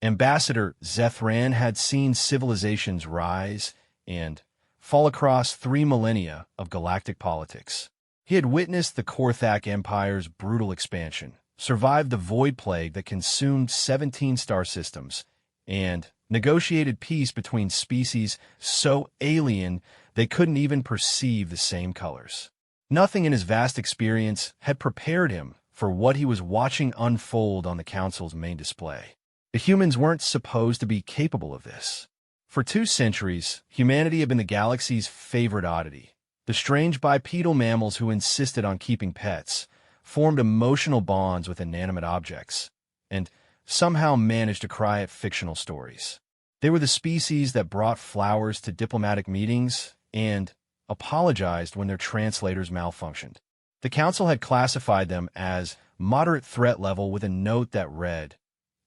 Ambassador Zethran had seen civilizations rise and fall across 3 millennia of galactic politics. He had witnessed the Korthak Empire's brutal expansion, survived the Void Plague that consumed 17 star systems, and negotiated peace between species so alien they couldn't even perceive the same colors. Nothing in his vast experience had prepared him for what he was watching unfold on the Council's main display. The humans weren't supposed to be capable of this. For 2 centuries, humanity had been the galaxy's favorite oddity. The strange bipedal mammals who insisted on keeping pets, formed emotional bonds with inanimate objects, and somehow managed to cry at fictional stories. They were the species that brought flowers to diplomatic meetings and apologized when their translators malfunctioned. The Council had classified them as moderate threat level with a note that read,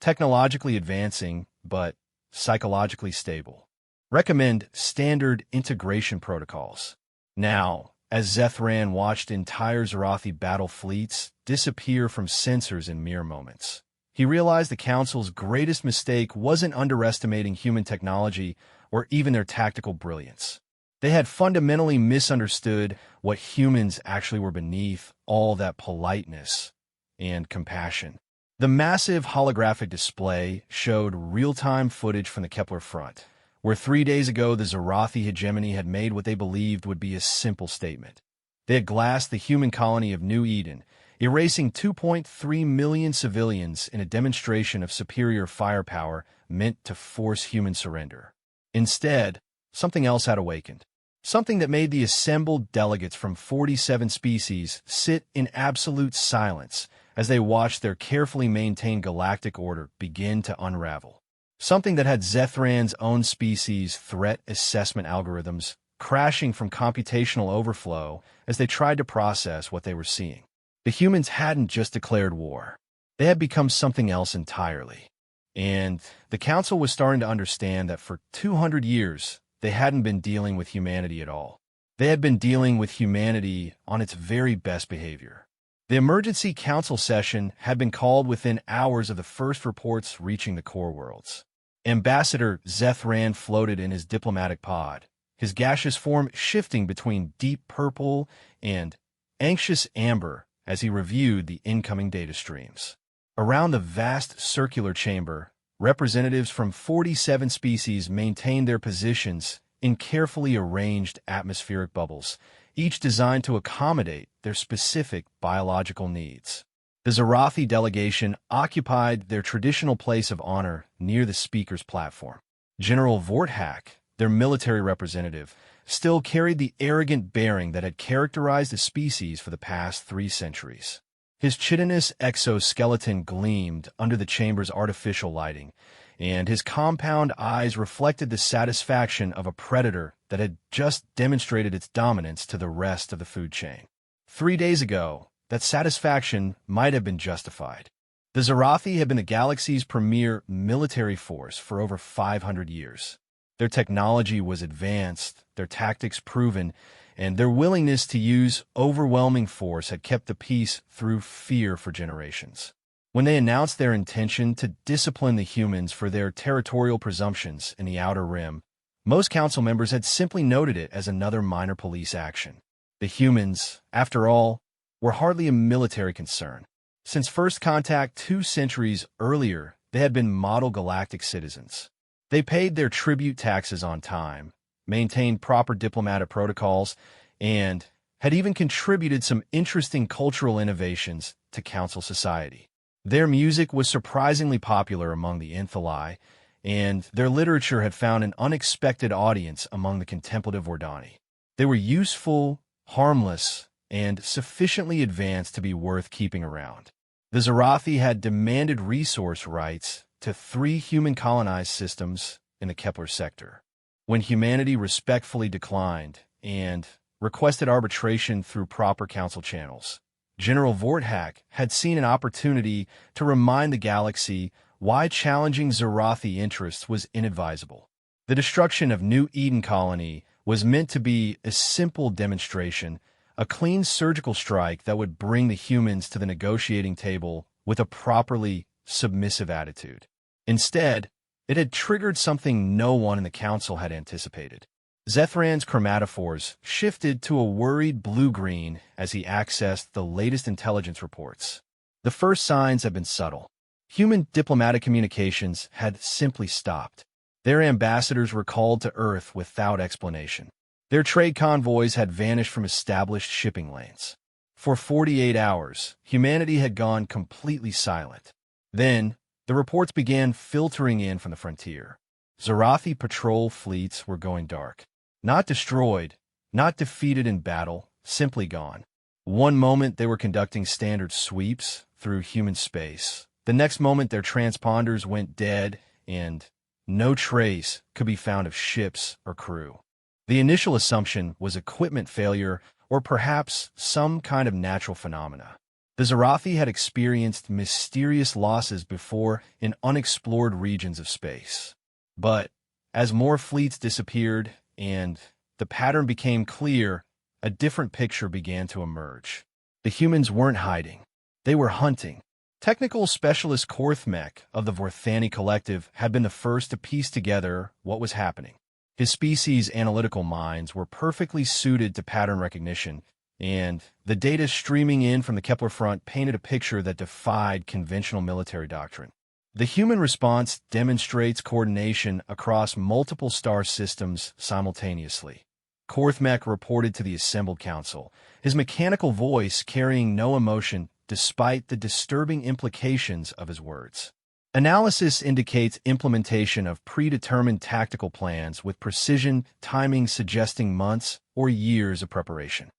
technologically advancing, but psychologically stable. Recommend standard integration protocols. Now, as Zethran watched entire Zarathi battle fleets disappear from sensors in mere moments, he realized the Council's greatest mistake wasn't underestimating human technology or even their tactical brilliance. They had fundamentally misunderstood what humans actually were beneath all that politeness and compassion. The massive holographic display showed real-time footage from the Kepler front, where 3 days ago the Zarathi hegemony had made what they believed would be a simple statement. They had glassed the human colony of New Eden, erasing 2.3 million civilians in a demonstration of superior firepower meant to force human surrender. Instead, something else had awakened. Something that made the assembled delegates from 47 species sit in absolute silence as they watched their carefully maintained galactic order begin to unravel. Something that had Zethran's own species' threat assessment algorithms crashing from computational overflow as they tried to process what they were seeing. The humans hadn't just declared war. They had become something else entirely. And the Council was starting to understand that for 200 years, they hadn't been dealing with humanity at all. They had been dealing with humanity on its very best behavior. The emergency council session had been called within hours of the first reports reaching the core worlds. Ambassador Zethran floated in his diplomatic pod, his gaseous form shifting between deep purple and anxious amber as he reviewed the incoming data streams. Around the vast circular chamber, representatives from 47 species maintained their positions in carefully arranged atmospheric bubbles, each designed to accommodate their specific biological needs. The Zarathi delegation occupied their traditional place of honor near the speaker's platform. General Vorthak, their military representative, still carried the arrogant bearing that had characterized the species for the past 3 centuries. His chitinous exoskeleton gleamed under the chamber's artificial lighting, and his compound eyes reflected the satisfaction of a predator that had just demonstrated its dominance to the rest of the food chain. 3 days ago, that satisfaction might have been justified. The Zarathi had been the galaxy's premier military force for over 500 years. Their technology was advanced, their tactics proven, and their willingness to use overwhelming force had kept the peace through fear for generations. When they announced their intention to discipline the humans for their territorial presumptions in the Outer Rim, most council members had simply noted it as another minor police action. The humans, after all, were hardly a military concern. Since first contact 2 centuries earlier, they had been model galactic citizens. They paid their tribute taxes on time, maintained proper diplomatic protocols, and had even contributed some interesting cultural innovations to council society. Their music was surprisingly popular among the Inthali, and their literature had found an unexpected audience among the contemplative Wardani. They were useful, harmless, and sufficiently advanced to be worth keeping around. The Zarathi had demanded resource rights to 3 human-colonized systems in the Kepler sector. When humanity respectfully declined and requested arbitration through proper council channels, General Vorthak had seen an opportunity to remind the galaxy why challenging Zarathi interests was inadvisable. The destruction of New Eden Colony was meant to be a simple demonstration, a clean surgical strike that would bring the humans to the negotiating table with a properly submissive attitude. Instead, it had triggered something no one in the council had anticipated. Zethran's chromatophores shifted to a worried blue-green as he accessed the latest intelligence reports. The first signs had been subtle. Human diplomatic communications had simply stopped. Their ambassadors were called to Earth without explanation. Their trade convoys had vanished from established shipping lanes. For 48 hours, humanity had gone completely silent. Then, the reports began filtering in from the frontier. Zarathi patrol fleets were going dark. Not destroyed, not defeated in battle, simply gone. One moment they were conducting standard sweeps through human space. The next moment their transponders went dead and no trace could be found of ships or crew. The initial assumption was equipment failure or perhaps some kind of natural phenomena. The Zarathi had experienced mysterious losses before in unexplored regions of space. But as more fleets disappeared and the pattern became clear, a different picture began to emerge. The humans weren't hiding. They were hunting. Technical specialist Korthmek of the Vorthani Collective had been the first to piece together what was happening. His species' analytical minds were perfectly suited to pattern recognition, and the data streaming in from the Kepler front painted a picture that defied conventional military doctrine. The human response demonstrates coordination across multiple star systems simultaneously. Korthmek reported to the assembled council, his mechanical voice carrying no emotion despite the disturbing implications of his words. Analysis indicates implementation of predetermined tactical plans with precision timing suggesting months or years of preparation.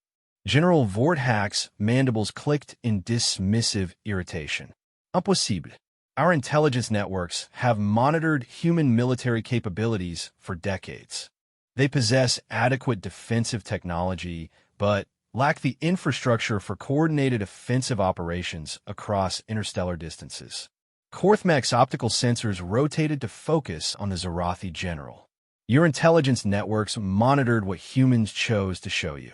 General Vorthack's mandibles clicked in dismissive irritation. Impossible. Our intelligence networks have monitored human military capabilities for decades. They possess adequate defensive technology, but lack the infrastructure for coordinated offensive operations across interstellar distances. Korthmek's optical sensors rotated to focus on the Zarathi general. Your intelligence networks monitored what humans chose to show you.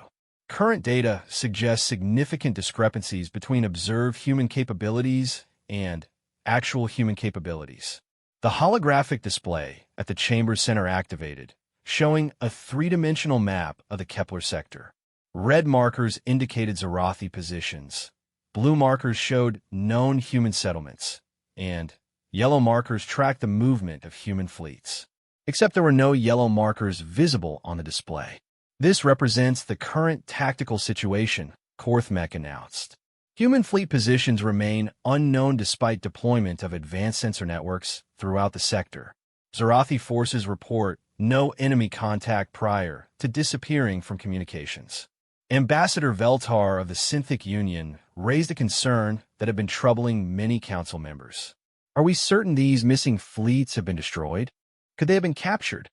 Current data suggests significant discrepancies between observed human capabilities and actual human capabilities. The holographic display at the chamber's center activated, showing a three-dimensional map of the Kepler sector. Red markers indicated Zarathi positions. Blue markers showed known human settlements, and yellow markers tracked the movement of human fleets. Except there were no yellow markers visible on the display. This represents the current tactical situation, Korthmek announced. Human fleet positions remain unknown despite deployment of advanced sensor networks throughout the sector. Zarathi forces report no enemy contact prior to disappearing from communications. Ambassador Veltar of the Synthic Union raised a concern that had been troubling many council members. Are we certain these missing fleets have been destroyed? Could they have been captured?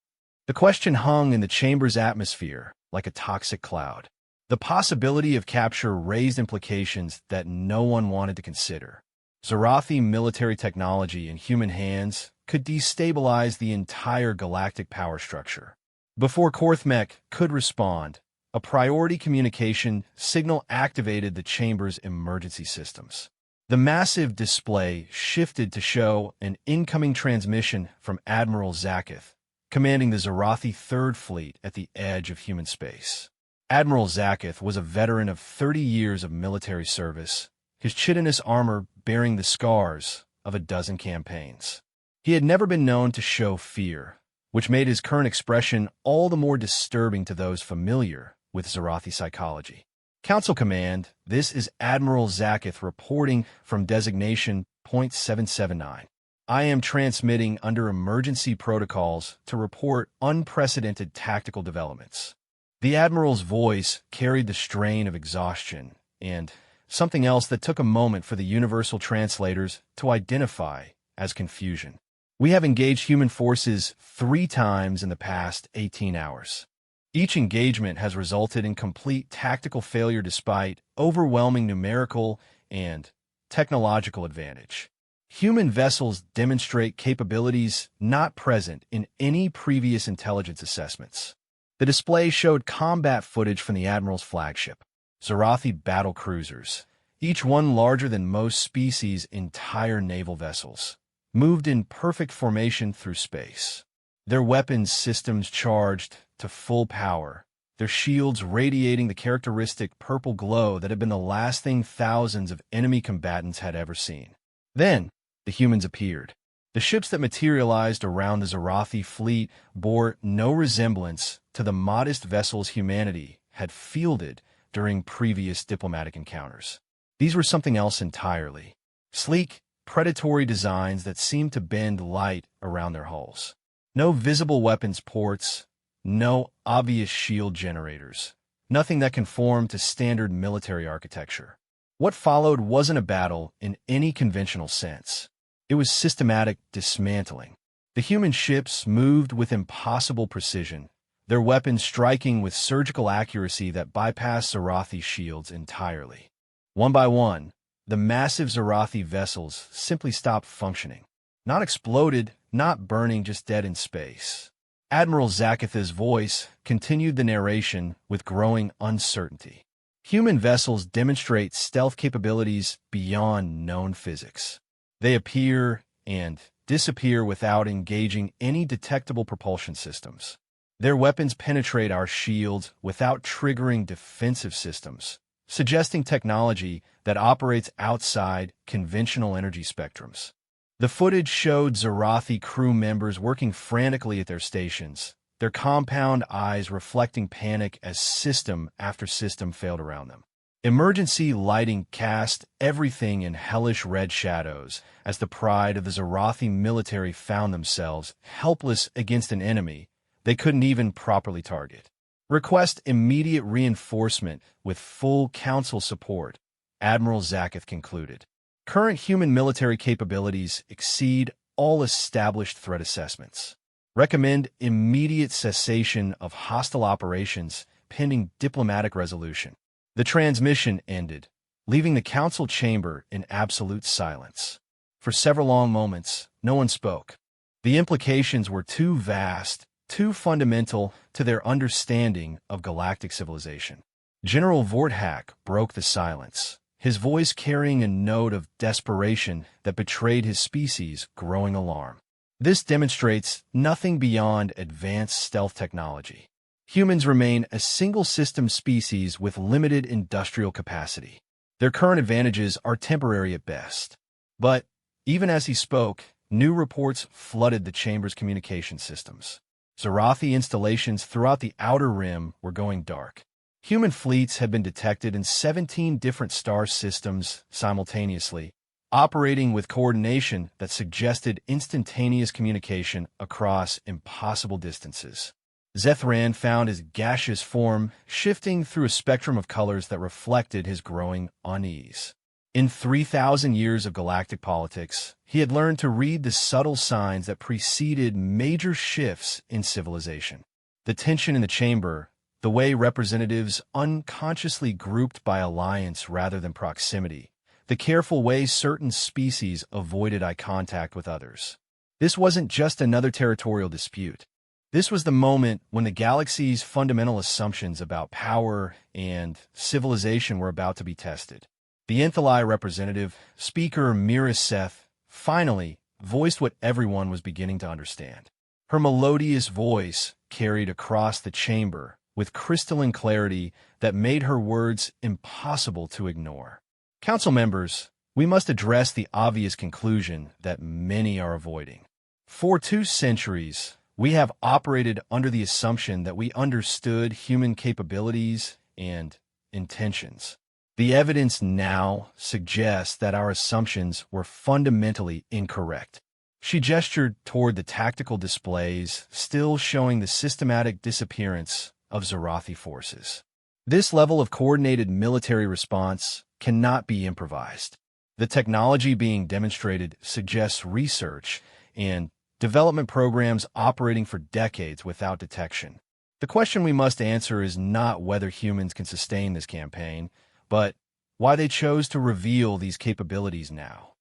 The question hung in the chamber's atmosphere like a toxic cloud. The possibility of capture raised implications that no one wanted to consider. Zarathi military technology in human hands could destabilize the entire galactic power structure. Before Korthmek could respond, a priority communication signal activated the chamber's emergency systems. The massive display shifted to show an incoming transmission from Admiral Zaketh, commanding the Zarathi Third Fleet at the edge of human space. Admiral Zaketh was a veteran of 30 years of military service, his chitinous armor bearing the scars of a dozen campaigns. He had never been known to show fear, which made his current expression all the more disturbing to those familiar with Zarathi psychology. Council Command, this is Admiral Zaketh reporting from designation .779. I am transmitting under emergency protocols to report unprecedented tactical developments. The Admiral's voice carried the strain of exhaustion and something else that took a moment for the universal translators to identify as confusion. We have engaged human forces 3 times in the past 18 hours. Each engagement has resulted in complete tactical failure despite overwhelming numerical and technological advantage. Human vessels demonstrate capabilities not present in any previous intelligence assessments. The display showed combat footage from the Admiral's flagship, Zarathi battle cruisers, each one larger than most species' entire naval vessels. moved in perfect formation through space. Their weapons systems charged to full power, their shields radiating the characteristic purple glow that had been the last thing thousands of enemy combatants had ever seen. Then, the humans appeared. The ships that materialized around the Zorathi fleet bore no resemblance to the modest vessels humanity had fielded during previous diplomatic encounters. These were something else entirely. Sleek, predatory designs that seemed to bend light around their hulls. No visible weapons ports, no obvious shield generators, nothing that conformed to standard military architecture. What followed wasn't a battle in any conventional sense. It was systematic dismantling. The human ships moved with impossible precision, their weapons striking with surgical accuracy that bypassed Zorathi's shields entirely. One by one, the massive Zorathi vessels simply stopped functioning. Not exploded, not burning, just dead in space. Admiral Zakatha's voice continued the narration with growing uncertainty. Human vessels demonstrate stealth capabilities beyond known physics. They appear and disappear without engaging any detectable propulsion systems. Their weapons penetrate our shields without triggering defensive systems, suggesting technology that operates outside conventional energy spectrums. The footage showed Zorathi crew members working frantically at their stations, their compound eyes reflecting panic as system after system failed around them. Emergency lighting cast everything in hellish red shadows as the pride of the Zorathi military found themselves helpless against an enemy they couldn't even properly target. Request immediate reinforcement with full council support, Admiral Zakath concluded. Current human military capabilities exceed all established threat assessments. Recommend immediate cessation of hostile operations pending diplomatic resolution. The transmission ended, leaving the council chamber in absolute silence. For several long moments, no one spoke. The implications were too vast, too fundamental to their understanding of galactic civilization. General Vorthak broke the silence, his voice carrying a note of desperation that betrayed his species' growing alarm. This demonstrates nothing beyond advanced stealth technology. Humans remain a single-system species with limited industrial capacity. Their current advantages are temporary at best. But, even as he spoke, new reports flooded the chamber's communication systems. Zorathi installations throughout the Outer Rim were going dark. Human fleets had been detected in 17 different star systems simultaneously, operating with coordination that suggested instantaneous communication across impossible distances. Zethran found his gaseous form shifting through a spectrum of colors that reflected his growing unease. In 3,000 years of galactic politics, he had learned to read the subtle signs that preceded major shifts in civilization. The tension in the chamber, the way representatives unconsciously grouped by alliance rather than proximity, the careful way certain species avoided eye contact with others. This wasn't just another territorial dispute. This was the moment when the galaxy's fundamental assumptions about power and civilization were about to be tested. The Enthalai representative, Speaker Miriseth, finally voiced what everyone was beginning to understand. Her melodious voice carried across the chamber with crystalline clarity that made her words impossible to ignore. Council members, we must address the obvious conclusion that many are avoiding. For 2 centuries, we have operated under the assumption that we understood human capabilities and intentions. The evidence now suggests that our assumptions were fundamentally incorrect. She gestured toward the tactical displays, still showing the systematic disappearance of Zorathi forces. This level of coordinated military response cannot be improvised. The technology being demonstrated suggests research and development programs operating for decades without detection. The question we must answer is not whether humans can sustain this campaign, but why they chose to reveal these capabilities now.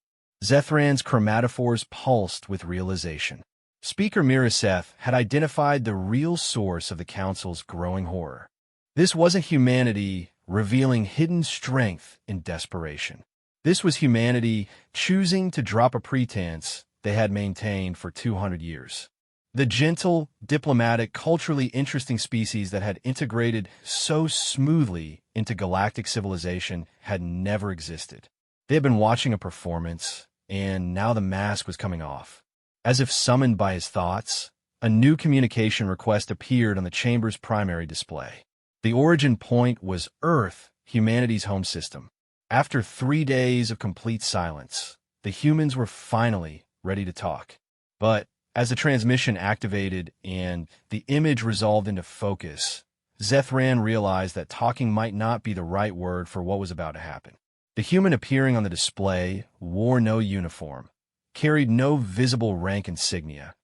Zethran's chromatophores pulsed with realization. Speaker Miriseth had identified the real source of the Council's growing horror. This wasn't humanity revealing hidden strength in desperation. This was humanity choosing to drop a pretense they had maintained for 200 years. The gentle, diplomatic, culturally interesting species that had integrated so smoothly into galactic civilization had never existed. They had been watching a performance, and now the mask was coming off. As if summoned by his thoughts, a new communication request appeared on the chamber's primary display. The origin point was Earth, humanity's home system. After 3 days of complete silence, the humans were finally ready to talk. But as the transmission activated and the image resolved into focus, Zethran realized that talking might not be the right word for what was about to happen. The human appearing on the display wore no uniform, carried no visible rank insignia,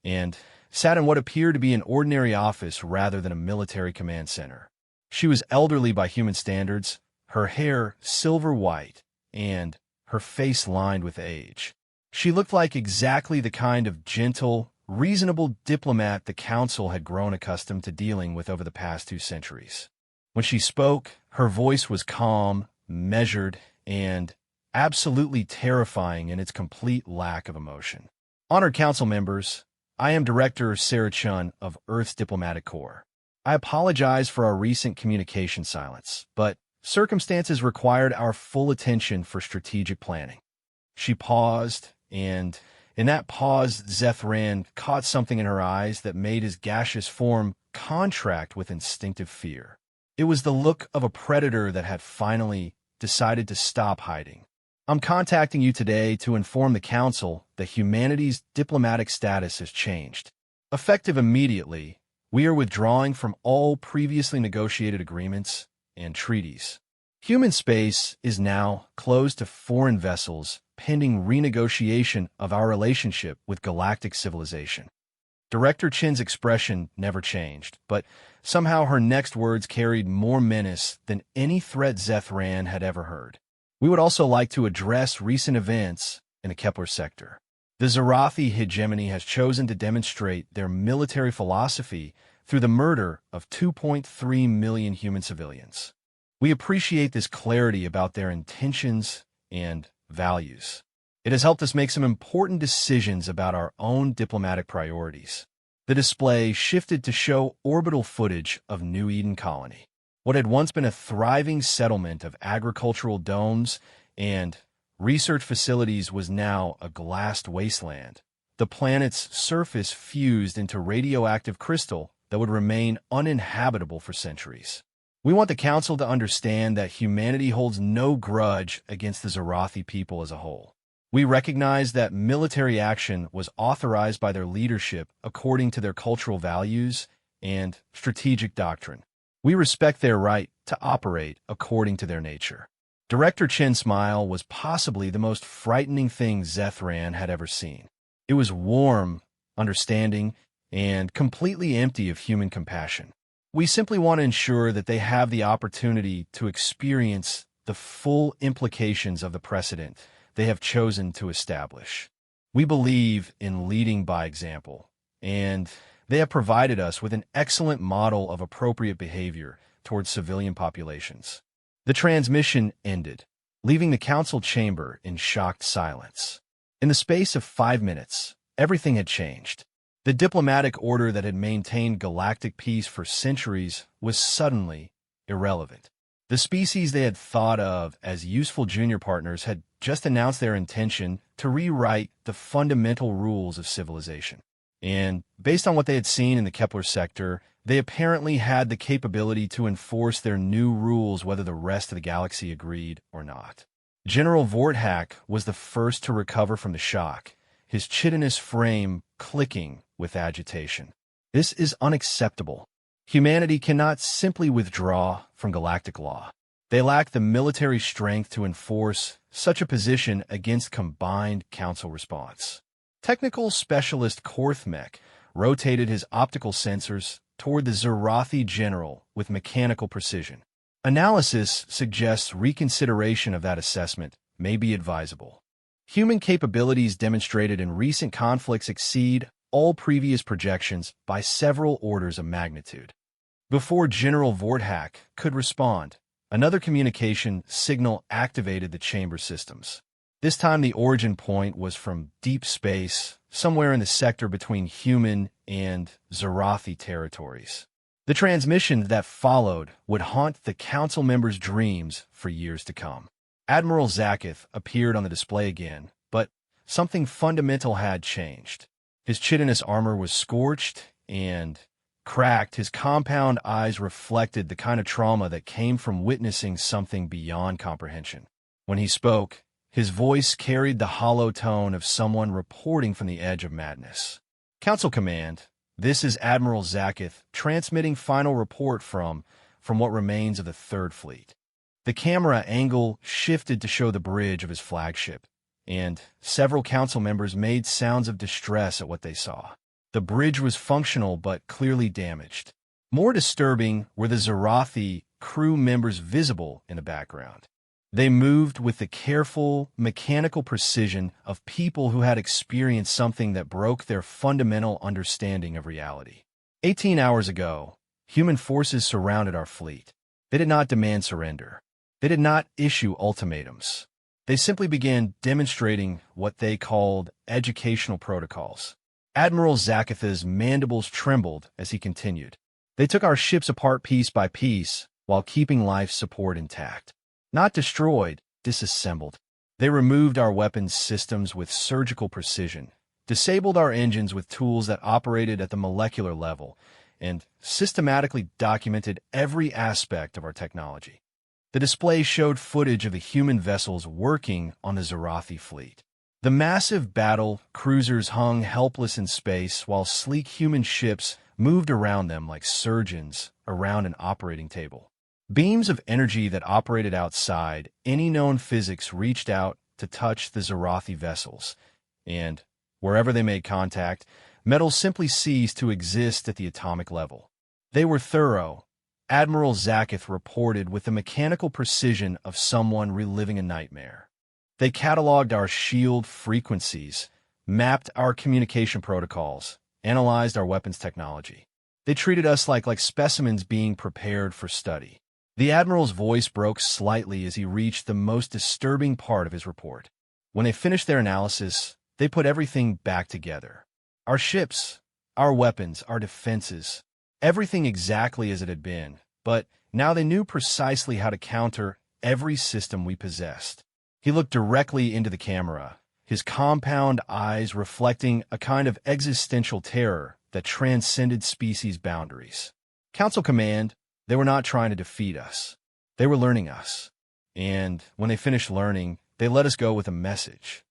and sat in what appeared to be an ordinary office rather than a military command center. She was elderly by human standards, her hair silver white, and her face lined with age. She looked like exactly the kind of gentle, reasonable diplomat the Council had grown accustomed to dealing with over the past 2 centuries. When she spoke, her voice was calm, measured, and absolutely terrifying in its complete lack of emotion. Honored Council members, I am Director Sarah Chun of Earth's Diplomatic Corps. I apologize for our recent communication silence, but circumstances required our full attention for strategic planning. She paused, and in that pause, Zethran caught something in her eyes that made his gaseous form contract with instinctive fear. It was the look of a predator that had finally decided to stop hiding. I'm contacting you today to inform the Council that humanity's diplomatic status has changed. Effective immediately, we are withdrawing from all previously negotiated agreements and treaties. Human space is now closed to foreign vessels pending renegotiation of our relationship with galactic civilization. Director Chin's expression never changed, but somehow her next words carried more menace than any threat Zethran had ever heard. We would also like to address recent events in the Kepler sector. The Zarathi hegemony has chosen to demonstrate their military philosophy through the murder of 2.3 million human civilians. We appreciate this clarity about their intentions and values. It has helped us make some important decisions about our own diplomatic priorities. The display shifted to show orbital footage of New Eden Colony. What had once been a thriving settlement of agricultural domes and research facilities was now a glassed wasteland. The planet's surface fused into radioactive crystal that would remain uninhabitable for centuries. We want the Council to understand that humanity holds no grudge against the Zarathi people as a whole. We recognize that military action was authorized by their leadership according to their cultural values and strategic doctrine. We respect their right to operate according to their nature. Director Chin's smile was possibly the most frightening thing Zethran had ever seen. It was warm, understanding, and completely empty of human compassion. We simply want to ensure that they have the opportunity to experience the full implications of the precedent they have chosen to establish. We believe in leading by example, and they have provided us with an excellent model of appropriate behavior towards civilian populations. The transmission ended, leaving the Council chamber in shocked silence. In the space of 5 minutes, everything had changed. The diplomatic order that had maintained galactic peace for centuries was suddenly irrelevant. The species they had thought of as useful junior partners had just announced their intention to rewrite the fundamental rules of civilization. And based on what they had seen in the Kepler sector, they apparently had the capability to enforce their new rules whether the rest of the galaxy agreed or not. General Vorthak was the first to recover from the shock, his chitinous frame clicking with agitation. This is unacceptable. Humanity cannot simply withdraw from galactic law. They lack the military strength to enforce such a position against combined Council response. Technical specialist Korthmek rotated his optical sensors toward the Zarathi general with mechanical precision. Analysis suggests reconsideration of that assessment may be advisable. Human capabilities demonstrated in recent conflicts exceed all previous projections by several orders of magnitude. Before General Vorthak could respond, another communication signal activated the chamber systems. This time the origin point was from deep space, somewhere in the sector between human and Zarathi territories. The transmission that followed would haunt the council members' dreams for years to come. Admiral Zaketh appeared on the display again, but something fundamental had changed. His chitinous armor was scorched and cracked. His compound eyes reflected the kind of trauma that came from witnessing something beyond comprehension. When he spoke, his voice carried the hollow tone of someone reporting from the edge of madness. Council Command, this is Admiral Zaketh transmitting final report from what remains of the Third Fleet. The camera angle shifted to show the bridge of his flagship, and several council members made sounds of distress at what they saw. The bridge was functional but clearly damaged. More disturbing were the Zarathi crew members visible in the background. They moved with the careful, mechanical precision of people who had experienced something that broke their fundamental understanding of reality. 18 hours ago, human forces surrounded our fleet. They did not demand surrender. They did not issue ultimatums. They simply began demonstrating what they called educational protocols. Admiral Zaketh's mandibles trembled as he continued. They took our ships apart piece by piece while keeping life support intact. Not destroyed, disassembled. They removed our weapons systems with surgical precision, disabled our engines with tools that operated at the molecular level, and systematically documented every aspect of our technology. The display showed footage of the human vessels working on the Zarathi fleet. The massive battle cruisers hung helpless in space while sleek human ships moved around them like surgeons around an operating table. Beams of energy that operated outside any known physics reached out to touch the Zarathi vessels, and wherever they made contact, metals simply ceased to exist at the atomic level. They were thorough. Admiral Zaketh reported with the mechanical precision of someone reliving a nightmare. They cataloged our shield frequencies, mapped our communication protocols, analyzed our weapons technology. They treated us like specimens being prepared for study. The Admiral's voice broke slightly as he reached the most disturbing part of his report. When they finished their analysis, they put everything back together. Our ships, our weapons, our defenses, everything exactly as it had been, but now they knew precisely how to counter every system we possessed. He looked directly into the camera, his compound eyes reflecting a kind of existential terror that transcended species boundaries. Council Command, they were not trying to defeat us. They were learning us. And when they finished learning, they let us go with a message.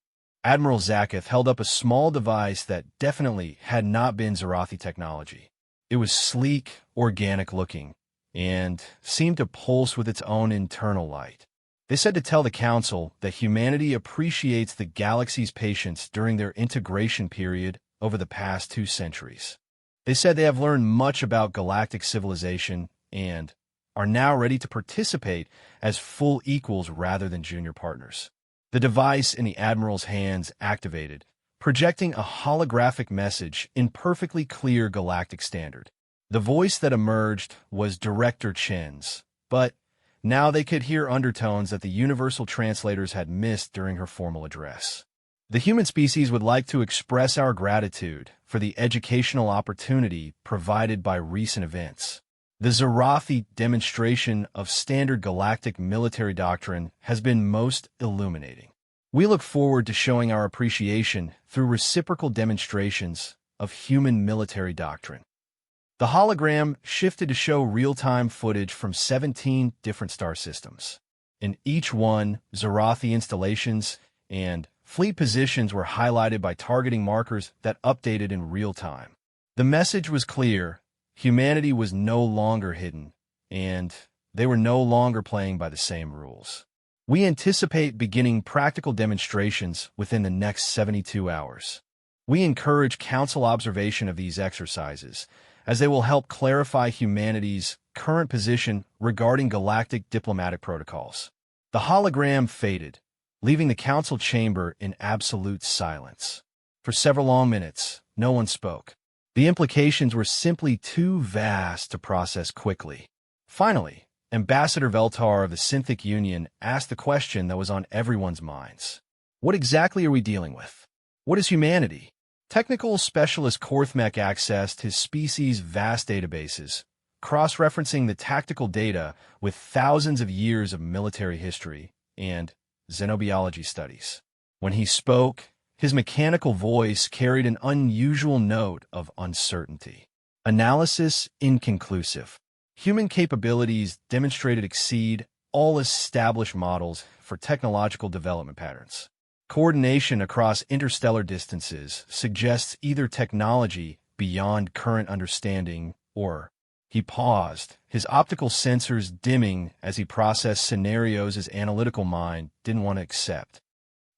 Admiral Zaketh held up a small device that definitely had not been Zarathi technology. It was sleek, organic-looking, and seemed to pulse with its own internal light. They said to tell the Council that humanity appreciates the galaxy's patience during their integration period over the past 2 centuries. They said they have learned much about galactic civilization and are now ready to participate as full equals rather than junior partners. The device in the Admiral's hands activated, projecting a holographic message in perfectly clear galactic standard. The voice that emerged was Director Chen's, but now they could hear undertones that the universal translators had missed during her formal address. The human species would like to express our gratitude for the educational opportunity provided by recent events. The Zarathi demonstration of standard galactic military doctrine has been most illuminating. We look forward to showing our appreciation through reciprocal demonstrations of human military doctrine. The hologram shifted to show real-time footage from 17 different star systems. In each one, Zarathi installations and fleet positions were highlighted by targeting markers that updated in real time. The message was clear. Humanity was no longer hidden, and they were no longer playing by the same rules. We anticipate beginning practical demonstrations within the next 72 hours. We encourage Council observation of these exercises, as they will help clarify humanity's current position regarding galactic diplomatic protocols. The hologram faded, leaving the Council chamber in absolute silence. For several long minutes, no one spoke. The implications were simply too vast to process quickly. Finally, Ambassador Veltar of the Synthic Union asked the question that was on everyone's minds. What exactly are we dealing with? What is humanity? Technical specialist Korthmek accessed his species' vast databases, cross-referencing the tactical data with thousands of years of military history and xenobiology studies. When he spoke, his mechanical voice carried an unusual note of uncertainty. Analysis inconclusive. Human capabilities demonstrated exceed all established models for technological development patterns. Coordination across interstellar distances suggests either technology beyond current understanding or... He paused, his optical sensors dimming as he processed scenarios his analytical mind didn't want to accept.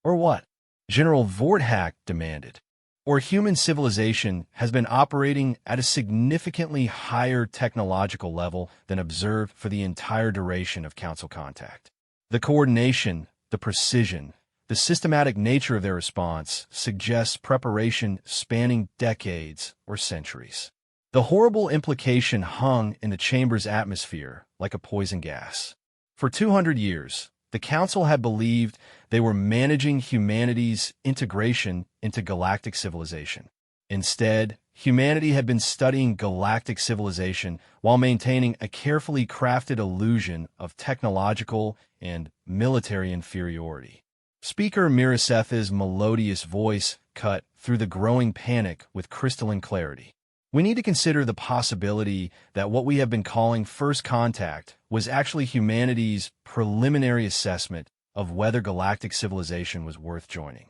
Or what? General Vorthak demanded. Or human civilization has been operating at a significantly higher technological level than observed for the entire duration of Council contact. The coordination, the precision, the systematic nature of their response suggests preparation spanning decades or centuries. The horrible implication hung in the chamber's atmosphere like a poison gas. For 200 years, the Council had believed they were managing humanity's integration into galactic civilization. Instead, humanity had been studying galactic civilization while maintaining a carefully crafted illusion of technological and military inferiority. Speaker Mirasetha's melodious voice cut through the growing panic with crystalline clarity. We need to consider the possibility that what we have been calling first contact was actually humanity's preliminary assessment of whether galactic civilization was worth joining.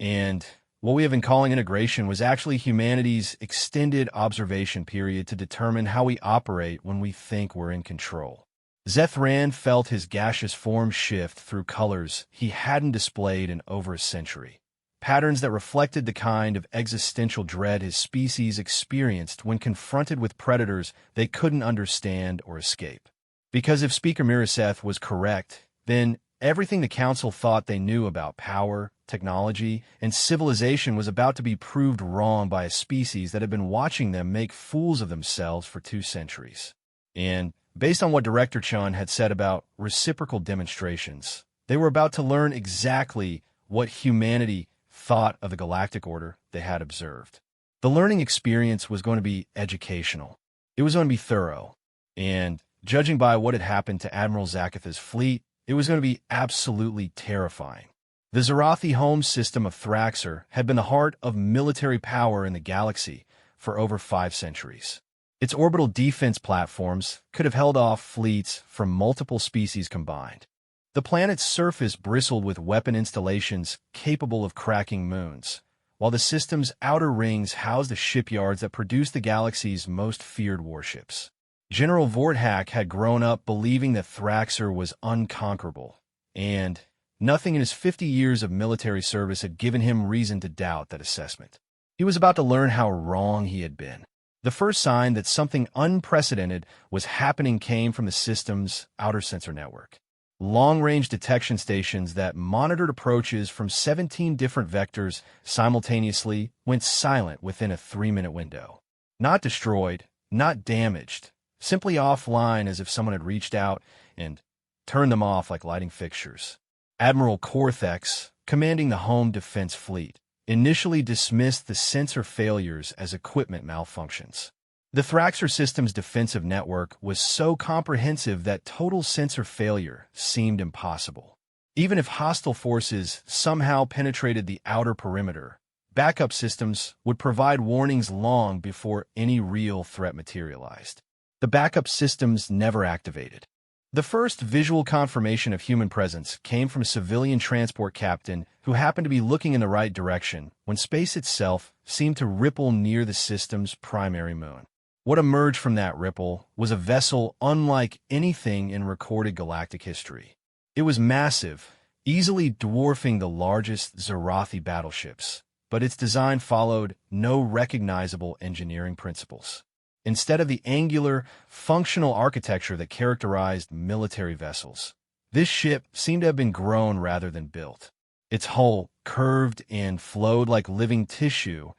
And what we have been calling integration was actually humanity's extended observation period to determine how we operate when we think we're in control. Zethran felt his gaseous form shift through colors he hadn't displayed in over a century. Patterns that reflected the kind of existential dread his species experienced when confronted with predators they couldn't understand or escape. Because if Speaker Miraseth was correct, then everything the Council thought they knew about power, technology, and civilization was about to be proved wrong by a species that had been watching them make fools of themselves for 2 centuries. And based on what Director Chun had said about reciprocal demonstrations, they were about to learn exactly what humanity thought of the galactic order they had observed. The learning experience was going to be educational. It was going to be thorough. And judging by what had happened to Admiral Zakatha's fleet, it was going to be absolutely terrifying. The Zarathi home system of Thraxer had been the heart of military power in the galaxy for over 5 centuries. Its orbital defense platforms could have held off fleets from multiple species combined. The planet's surface bristled with weapon installations capable of cracking moons, while the system's outer rings housed the shipyards that produced the galaxy's most feared warships. General Vorthak had grown up believing that Thraxer was unconquerable, and nothing in his 50 years of military service had given him reason to doubt that assessment. He was about to learn how wrong he had been. The first sign that something unprecedented was happening came from the system's outer sensor network. Long-range detection stations that monitored approaches from 17 different vectors simultaneously went silent within a 3-minute window. Not destroyed, not damaged, simply offline as if someone had reached out and turned them off like lighting fixtures. Admiral Korthex, commanding the home defense fleet, initially dismissed the sensor failures as equipment malfunctions. The Thraxer system's defensive network was so comprehensive that total sensor failure seemed impossible. Even if hostile forces somehow penetrated the outer perimeter, backup systems would provide warnings long before any real threat materialized. The backup systems never activated. The first visual confirmation of human presence came from a civilian transport captain who happened to be looking in the right direction when space itself seemed to ripple near the system's primary moon. What emerged from that ripple was a vessel unlike anything in recorded galactic history. It was massive, easily dwarfing the largest Zarathi battleships, but its design followed no recognizable engineering principles. Instead of the angular, functional architecture that characterized military vessels, this ship seemed to have been grown rather than built. Its hull curved and flowed like living tissue,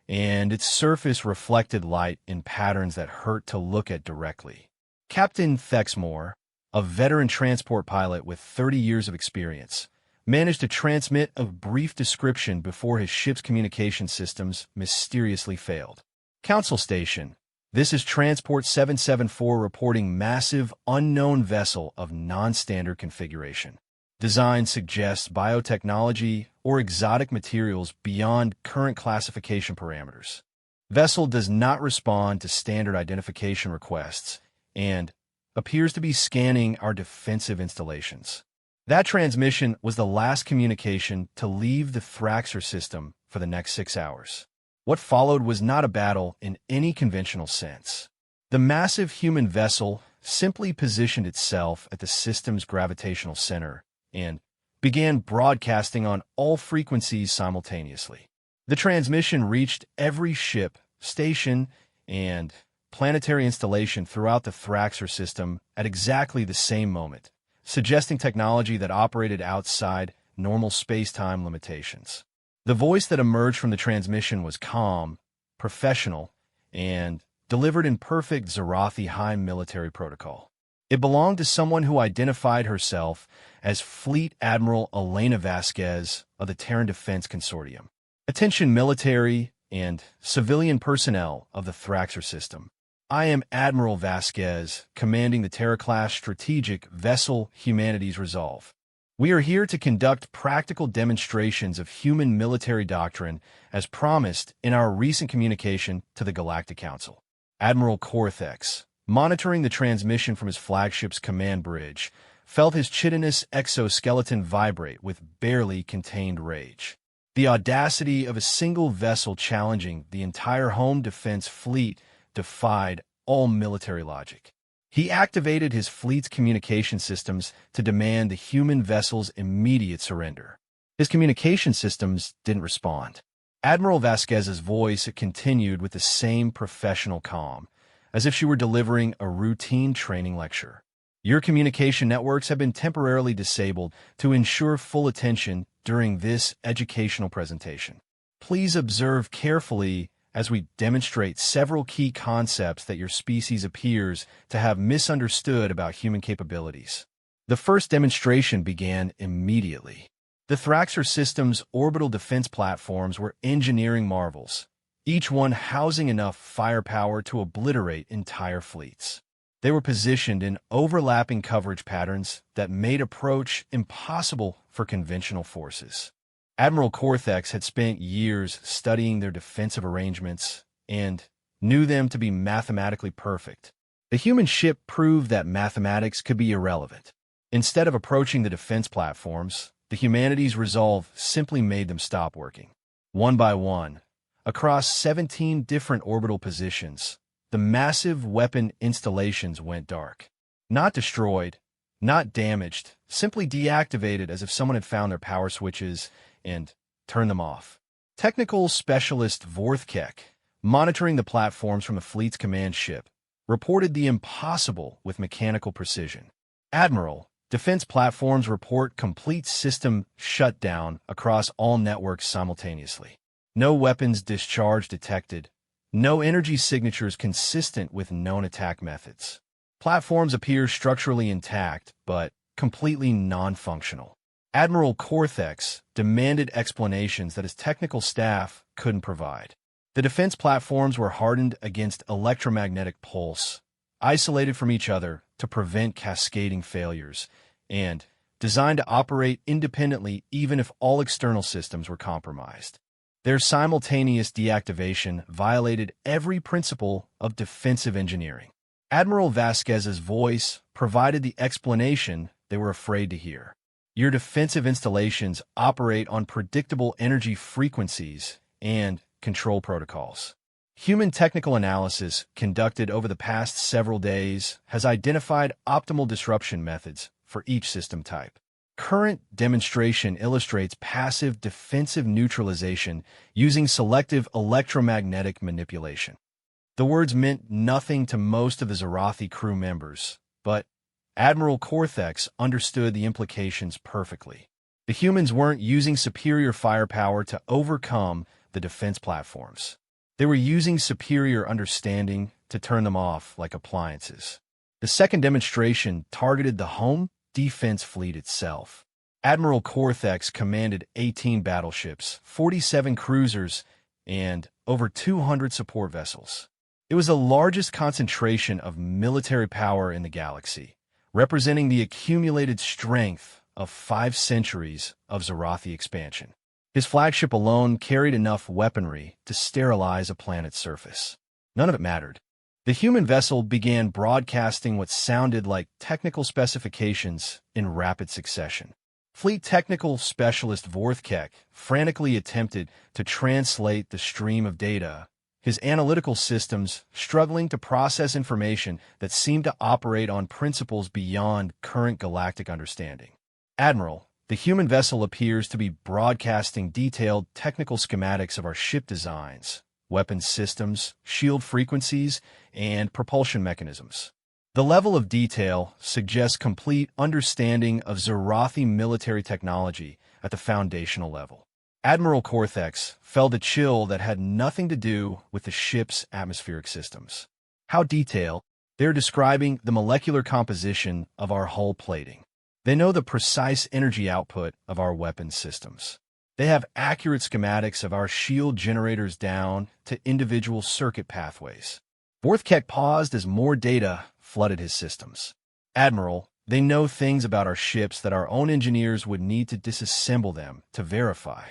and its surface reflected light in patterns that hurt to look at directly. Captain Thexmore, a veteran transport pilot with 30 years of experience, managed to transmit a brief description before his ship's communication systems mysteriously failed. Council Station. This is Transport 774 reporting massive, unknown vessel of non-standard configuration. Design suggests biotechnology or exotic materials beyond current classification parameters. Vessel does not respond to standard identification requests and appears to be scanning our defensive installations. That transmission was the last communication to leave the Thraxer system for the next 6 hours. What followed was not a battle in any conventional sense. The massive human vessel simply positioned itself at the system's gravitational center and began broadcasting on all frequencies simultaneously. The transmission reached every ship, station, and planetary installation throughout the Thraxer system at exactly the same moment, suggesting technology that operated outside normal space-time limitations. The voice that emerged from the transmission was calm, professional, and delivered in perfect Zarathi high military protocol. It belonged to someone who identified herself as Fleet Admiral Elena Vasquez of the Terran Defense Consortium. Attention military and civilian personnel of the Thraxer system. I am Admiral Vasquez, commanding the Terra-class strategic vessel Humanity's Resolve. We are here to conduct practical demonstrations of human military doctrine as promised in our recent communication to the Galactic Council. Admiral Corthex, monitoring the transmission from his flagship's command bridge, felt his chitinous exoskeleton vibrate with barely contained rage. The audacity of a single vessel challenging the entire home defense fleet defied all military logic. He activated his fleet's communication systems to demand the human vessel's immediate surrender. His communication systems didn't respond. Admiral Vasquez's voice continued with the same professional calm, as if she were delivering a routine training lecture. Your communication networks have been temporarily disabled to ensure full attention during this educational presentation. Please observe carefully as we demonstrate several key concepts that your species appears to have misunderstood about human capabilities. The first demonstration began immediately. The Thraxer system's orbital defense platforms were engineering marvels, each one housing enough firepower to obliterate entire fleets. They were positioned in overlapping coverage patterns that made approach impossible for conventional forces. Admiral Corthex had spent years studying their defensive arrangements and knew them to be mathematically perfect. The human ship proved that mathematics could be irrelevant. Instead of approaching the defense platforms, the Humanity's Resolve simply made them stop working. One by one, across 17 different orbital positions, the massive weapon installations went dark. Not destroyed, not damaged, simply deactivated as if someone had found their power switches and turned them off. Technical specialist Vorthkek, monitoring the platforms from the fleet's command ship, reported the impossible with mechanical precision. Admiral, defense platforms report complete system shutdown across all networks simultaneously. No weapons discharge detected. No energy signatures consistent with known attack methods. Platforms appear structurally intact, but completely non-functional. Admiral Corthex demanded explanations that his technical staff couldn't provide. The defense platforms were hardened against electromagnetic pulse, isolated from each other to prevent cascading failures, and designed to operate independently even if all external systems were compromised. Their simultaneous deactivation violated every principle of defensive engineering. Admiral Vasquez's voice provided the explanation they were afraid to hear. Your defensive installations operate on predictable energy frequencies and control protocols. Human technical analysis conducted over the past several days has identified optimal disruption methods for each system type. Current demonstration illustrates passive defensive neutralization using selective electromagnetic manipulation. The words meant nothing to most of the Zarathi crew members, but Admiral Corthex understood the implications perfectly. The humans weren't using superior firepower to overcome the defense platforms. They were using superior understanding to turn them off like appliances. The second demonstration targeted the home defense fleet itself. Admiral Cortex commanded 18 battleships, 47 cruisers, and over 200 support vessels. It was the largest concentration of military power in the galaxy, representing the accumulated strength of 5 centuries of Zarathi expansion. His flagship alone carried enough weaponry to sterilize a planet's surface. None of it mattered. The human vessel began broadcasting what sounded like technical specifications in rapid succession. Fleet technical specialist Vorthkek frantically attempted to translate the stream of data, his analytical systems struggling to process information that seemed to operate on principles beyond current galactic understanding. Admiral, the human vessel appears to be broadcasting detailed technical schematics of our ship designs, weapons systems, shield frequencies, and propulsion mechanisms. The level of detail suggests complete understanding of Zarathi military technology at the foundational level. Admiral Cortex felt a chill that had nothing to do with the ship's atmospheric systems. How detailed? They're describing the molecular composition of our hull plating. They know the precise energy output of our weapons systems. They have accurate schematics of our shield generators down to individual circuit pathways. Vorthkek paused as more data flooded his systems. Admiral, they know things about our ships that our own engineers would need to disassemble them to verify.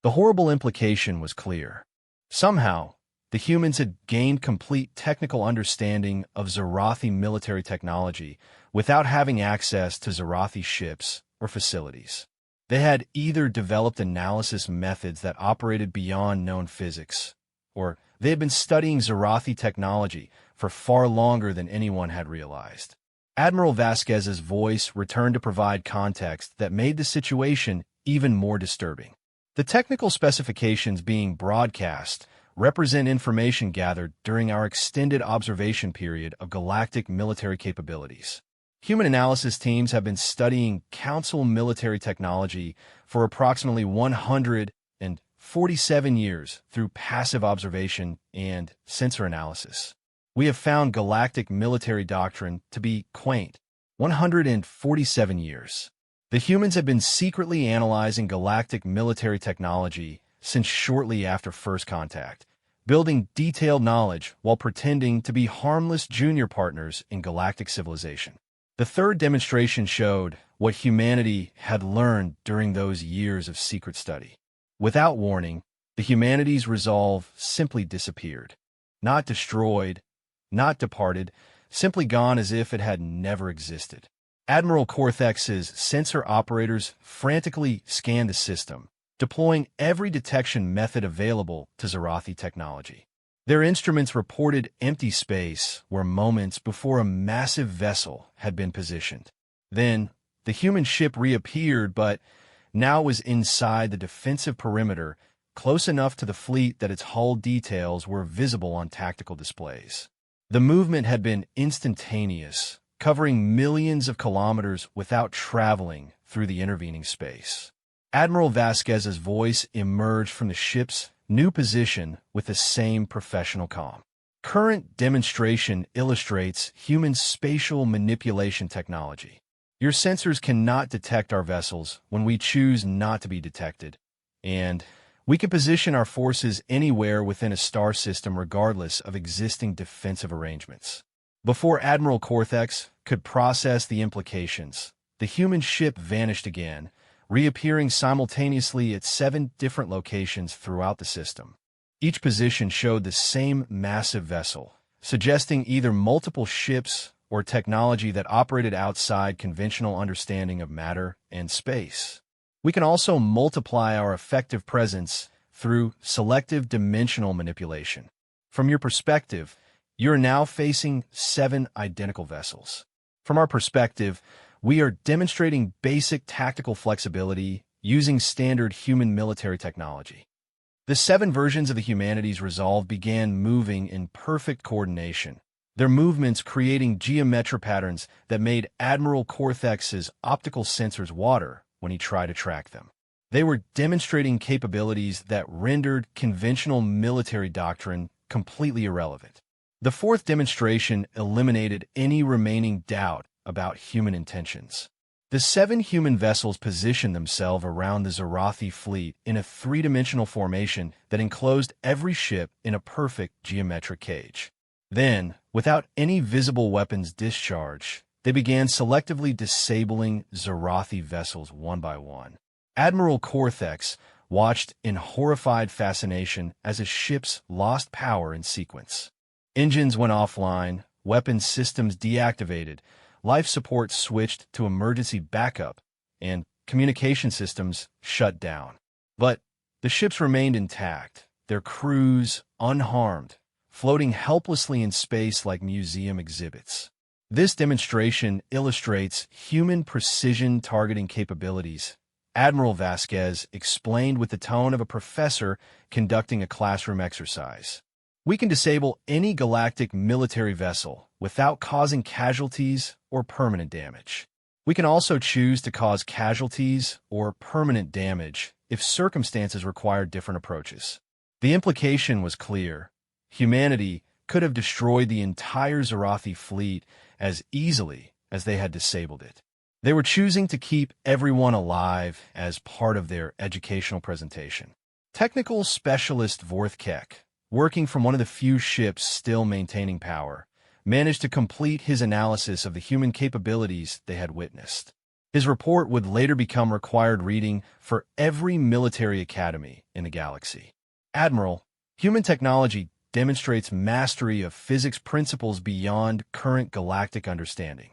The horrible implication was clear. Somehow, the humans had gained complete technical understanding of Zarathi military technology without having access to Zarathi ships or facilities. They had either developed analysis methods that operated beyond known physics, or they had been studying Zarathi technology for far longer than anyone had realized. Admiral Vasquez's voice returned to provide context that made the situation even more disturbing. The technical specifications being broadcast represent information gathered during our extended observation period of galactic military capabilities. Human analysis teams have been studying Council military technology for approximately 147 years through passive observation and sensor analysis. We have found galactic military doctrine to be quaint. 147 years. The humans have been secretly analyzing galactic military technology since shortly after first contact, building detailed knowledge while pretending to be harmless junior partners in galactic civilization. The third demonstration showed what humanity had learned during those years of secret study. Without warning, the humanity's resolve simply disappeared. Not destroyed, not departed, simply gone as if it had never existed. Admiral Cortex's sensor operators frantically scanned the system, deploying every detection method available to Zarathi technology. Their instruments reported empty space where moments before a massive vessel had been positioned. Then, the human ship reappeared, but now was inside the defensive perimeter, close enough to the fleet that its hull details were visible on tactical displays. The movement had been instantaneous, covering millions of kilometers without traveling through the intervening space. Admiral Vasquez's voice emerged from the ship's new position with the same professional calm. Current demonstration illustrates human spatial manipulation technology. Your sensors cannot detect our vessels when we choose not to be detected, and we can position our forces anywhere within a star system regardless of existing defensive arrangements. Before Admiral Cortex could process the implications, the human ship vanished again, reappearing simultaneously at 7 different locations throughout the system. Each position showed the same massive vessel, suggesting either multiple ships or technology that operated outside conventional understanding of matter and space. We can also multiply our effective presence through selective dimensional manipulation. From your perspective, you're now facing 7 identical vessels. From our perspective, we are demonstrating basic tactical flexibility using standard human military technology. The 7 versions of the humanity's resolve began moving in perfect coordination, their movements creating geometric patterns that made Admiral Cortex's optical sensors water when he tried to track them. They were demonstrating capabilities that rendered conventional military doctrine completely irrelevant. The 4th demonstration eliminated any remaining doubt about human intentions. The 7 human vessels positioned themselves around the Zorathi fleet in a three-dimensional formation that enclosed every ship in a perfect geometric cage. Then, without any visible weapons discharge, they began selectively disabling Zorathi vessels one by one. Admiral Cortex watched in horrified fascination as his ships lost power in sequence. Engines went offline, weapons systems deactivated, life support switched to emergency backup, and communication systems shut down. But the ships remained intact, their crews unharmed, floating helplessly in space like museum exhibits. This demonstration illustrates human precision targeting capabilities. Admiral Vasquez explained with the tone of a professor conducting a classroom exercise. We can disable any galactic military vessel without causing casualties or permanent damage. We can also choose to cause casualties or permanent damage if circumstances require different approaches. The implication was clear. Humanity could have destroyed the entire Zorathi fleet as easily as they had disabled it. They were choosing to keep everyone alive as part of their educational presentation. Technical specialist Vorthkek, working from one of the few ships still maintaining power, managed to complete his analysis of the human capabilities they had witnessed. His report would later become required reading for every military academy in the galaxy. Admiral, human technology demonstrates mastery of physics principles beyond current galactic understanding.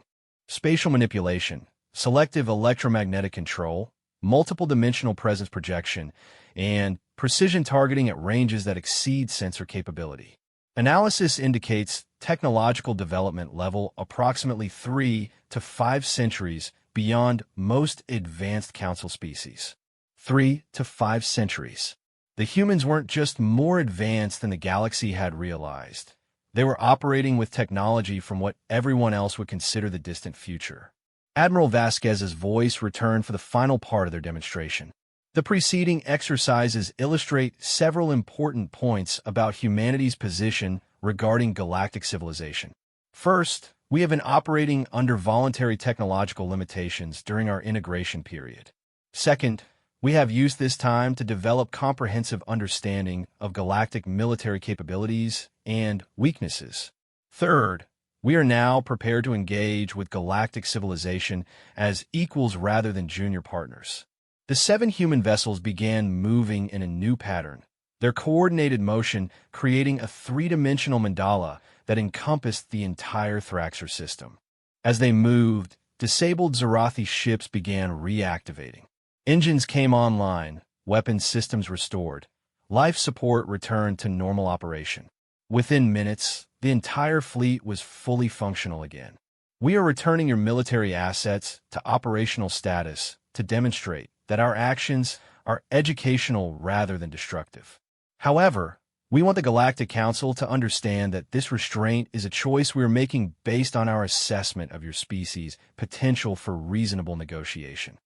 Spatial manipulation, selective electromagnetic control, multiple dimensional presence projection, and precision targeting at ranges that exceed sensor capability. Analysis indicates technological development level approximately 3 to 5 centuries beyond most advanced council species. 3 to 5 centuries. The humans weren't just more advanced than the galaxy had realized. They were operating with technology from what everyone else would consider the distant future. Admiral Vasquez's voice returned for the final part of their demonstration. The preceding exercises illustrate several important points about humanity's position regarding galactic civilization. First, we have been operating under voluntary technological limitations during our integration period. Second, we have used this time to develop comprehensive understanding of galactic military capabilities and weaknesses. Third, we are now prepared to engage with galactic civilization as equals rather than junior partners. The 7 human vessels began moving in a new pattern, their coordinated motion creating a three-dimensional mandala that encompassed the entire Thraxer system. As they moved, disabled Zorathi ships began reactivating. Engines came online, weapons systems restored, life support returned to normal operation. Within minutes, the entire fleet was fully functional again. We are returning your military assets to operational status to demonstrate that our actions are educational rather than destructive. However, we want the Galactic Council to understand that this restraint is a choice we are making based on our assessment of your species' potential for reasonable negotiation.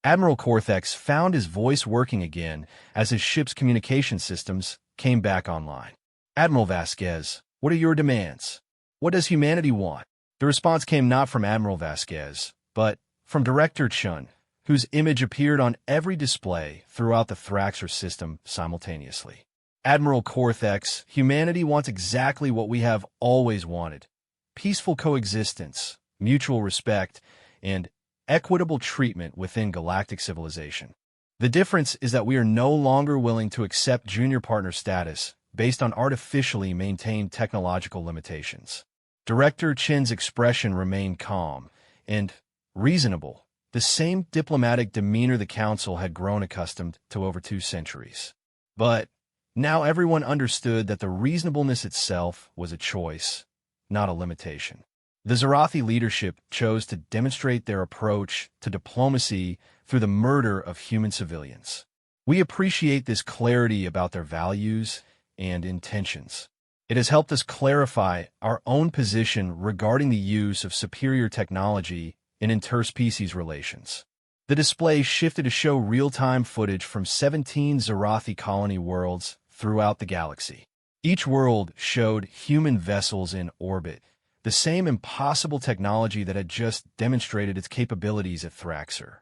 Admiral Cortex found his voice working again as his ship's communication systems came back online. Admiral Vasquez, what are your demands? What does humanity want? The response came not from Admiral Vasquez, but from Director Chun, whose image appeared on every display throughout the Thraxer system simultaneously. Admiral Cortex, humanity wants exactly what we have always wanted: peaceful coexistence, mutual respect, and equitable treatment within galactic civilization. The difference is that we are no longer willing to accept junior partner status based on artificially maintained technological limitations. Director Chin's expression remained calm and reasonable, the same diplomatic demeanor the Council had grown accustomed to over 2 centuries. But now everyone understood that the reasonableness itself was a choice, not a limitation. The Zorathi leadership chose to demonstrate their approach to diplomacy through the murder of human civilians. We appreciate this clarity about their values and intentions. It has helped us clarify our own position regarding the use of superior technology in interspecies relations. The display shifted to show real-time footage from 17 Zorathi colony worlds throughout the galaxy. Each world showed human vessels in orbit, the same impossible technology that had just demonstrated its capabilities at Thraxer.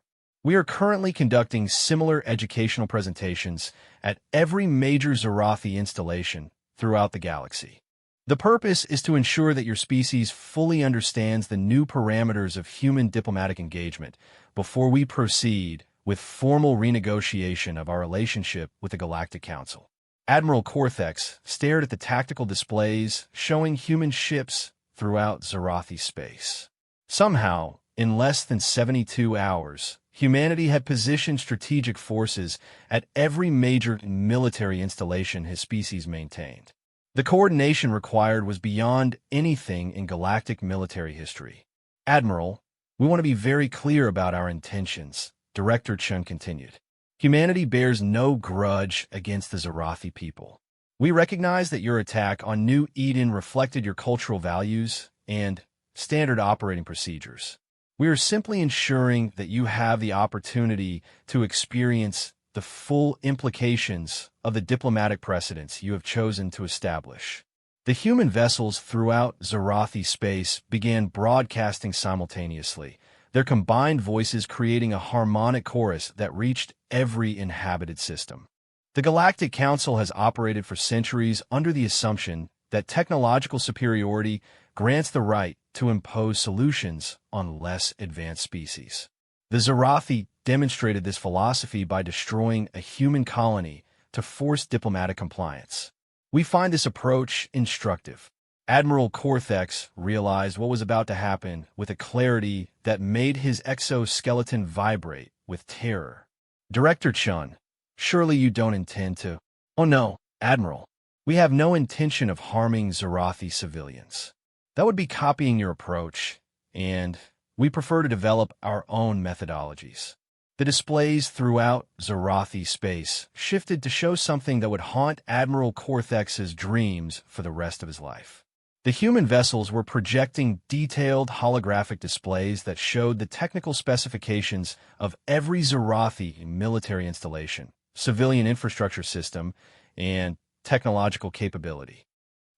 We are currently conducting similar educational presentations at every major Zarathi installation throughout the galaxy. The purpose is to ensure that your species fully understands the new parameters of human diplomatic engagement before we proceed with formal renegotiation of our relationship with the Galactic Council. Admiral Cortex stared at the tactical displays showing human ships throughout Zarathi space. Somehow, in less than 72 hours, humanity had positioned strategic forces at every major military installation his species maintained. The coordination required was beyond anything in galactic military history. Admiral, we want to be very clear about our intentions, Director Chun continued. Humanity bears no grudge against the Zarathi people. We recognize that your attack on New Eden reflected your cultural values and standard operating procedures. We are simply ensuring that you have the opportunity to experience the full implications of the diplomatic precedents you have chosen to establish. The human vessels throughout Zarathi space began broadcasting simultaneously, their combined voices creating a harmonic chorus that reached every inhabited system. The Galactic Council has operated for centuries under the assumption that technological superiority grants the right to impose solutions on less advanced species. The Zarathi demonstrated this philosophy by destroying a human colony to force diplomatic compliance. We find this approach instructive. Admiral Cortex realized what was about to happen with a clarity that made his exoskeleton vibrate with terror. Director Chun, surely you don't intend to— Oh no, Admiral. We have no intention of harming Zarathi civilians. That would be copying your approach, and we prefer to develop our own methodologies. The displays throughout Zarathi space shifted to show something that would haunt Admiral Cortex's dreams for the rest of his life. The human vessels were projecting detailed holographic displays that showed the technical specifications of every Zarathi military installation, civilian infrastructure system, and technological capability.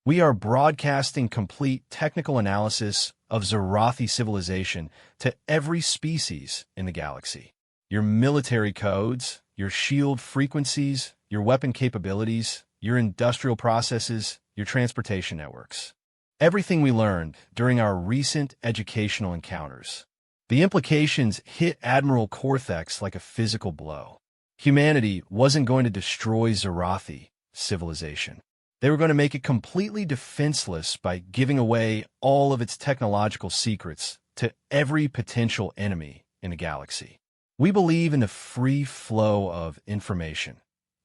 We are broadcasting complete technical analysis of Zarathi civilization to every species in the galaxy. Your military codes, your shield frequencies, your weapon capabilities, your industrial processes, your transportation networks. Everything we learned during our recent educational encounters. The implications hit Admiral Cortex like a physical blow. Humanity wasn't going to destroy Zarathi civilization. They were going to make it completely defenseless by giving away all of its technological secrets to every potential enemy in the galaxy. We believe in the free flow of information.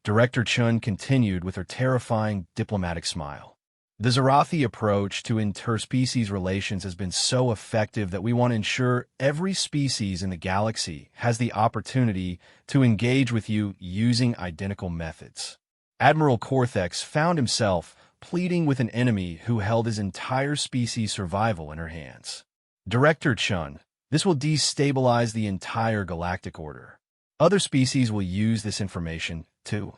Director Chun continued with her terrifying diplomatic smile. The Zarathi approach to interspecies relations has been so effective that we want to ensure every species in the galaxy has the opportunity to engage with you using identical methods. Admiral Cortex found himself pleading with an enemy who held his entire species' survival in her hands. Director Chun, this will destabilize the entire galactic order. Other species will use this information to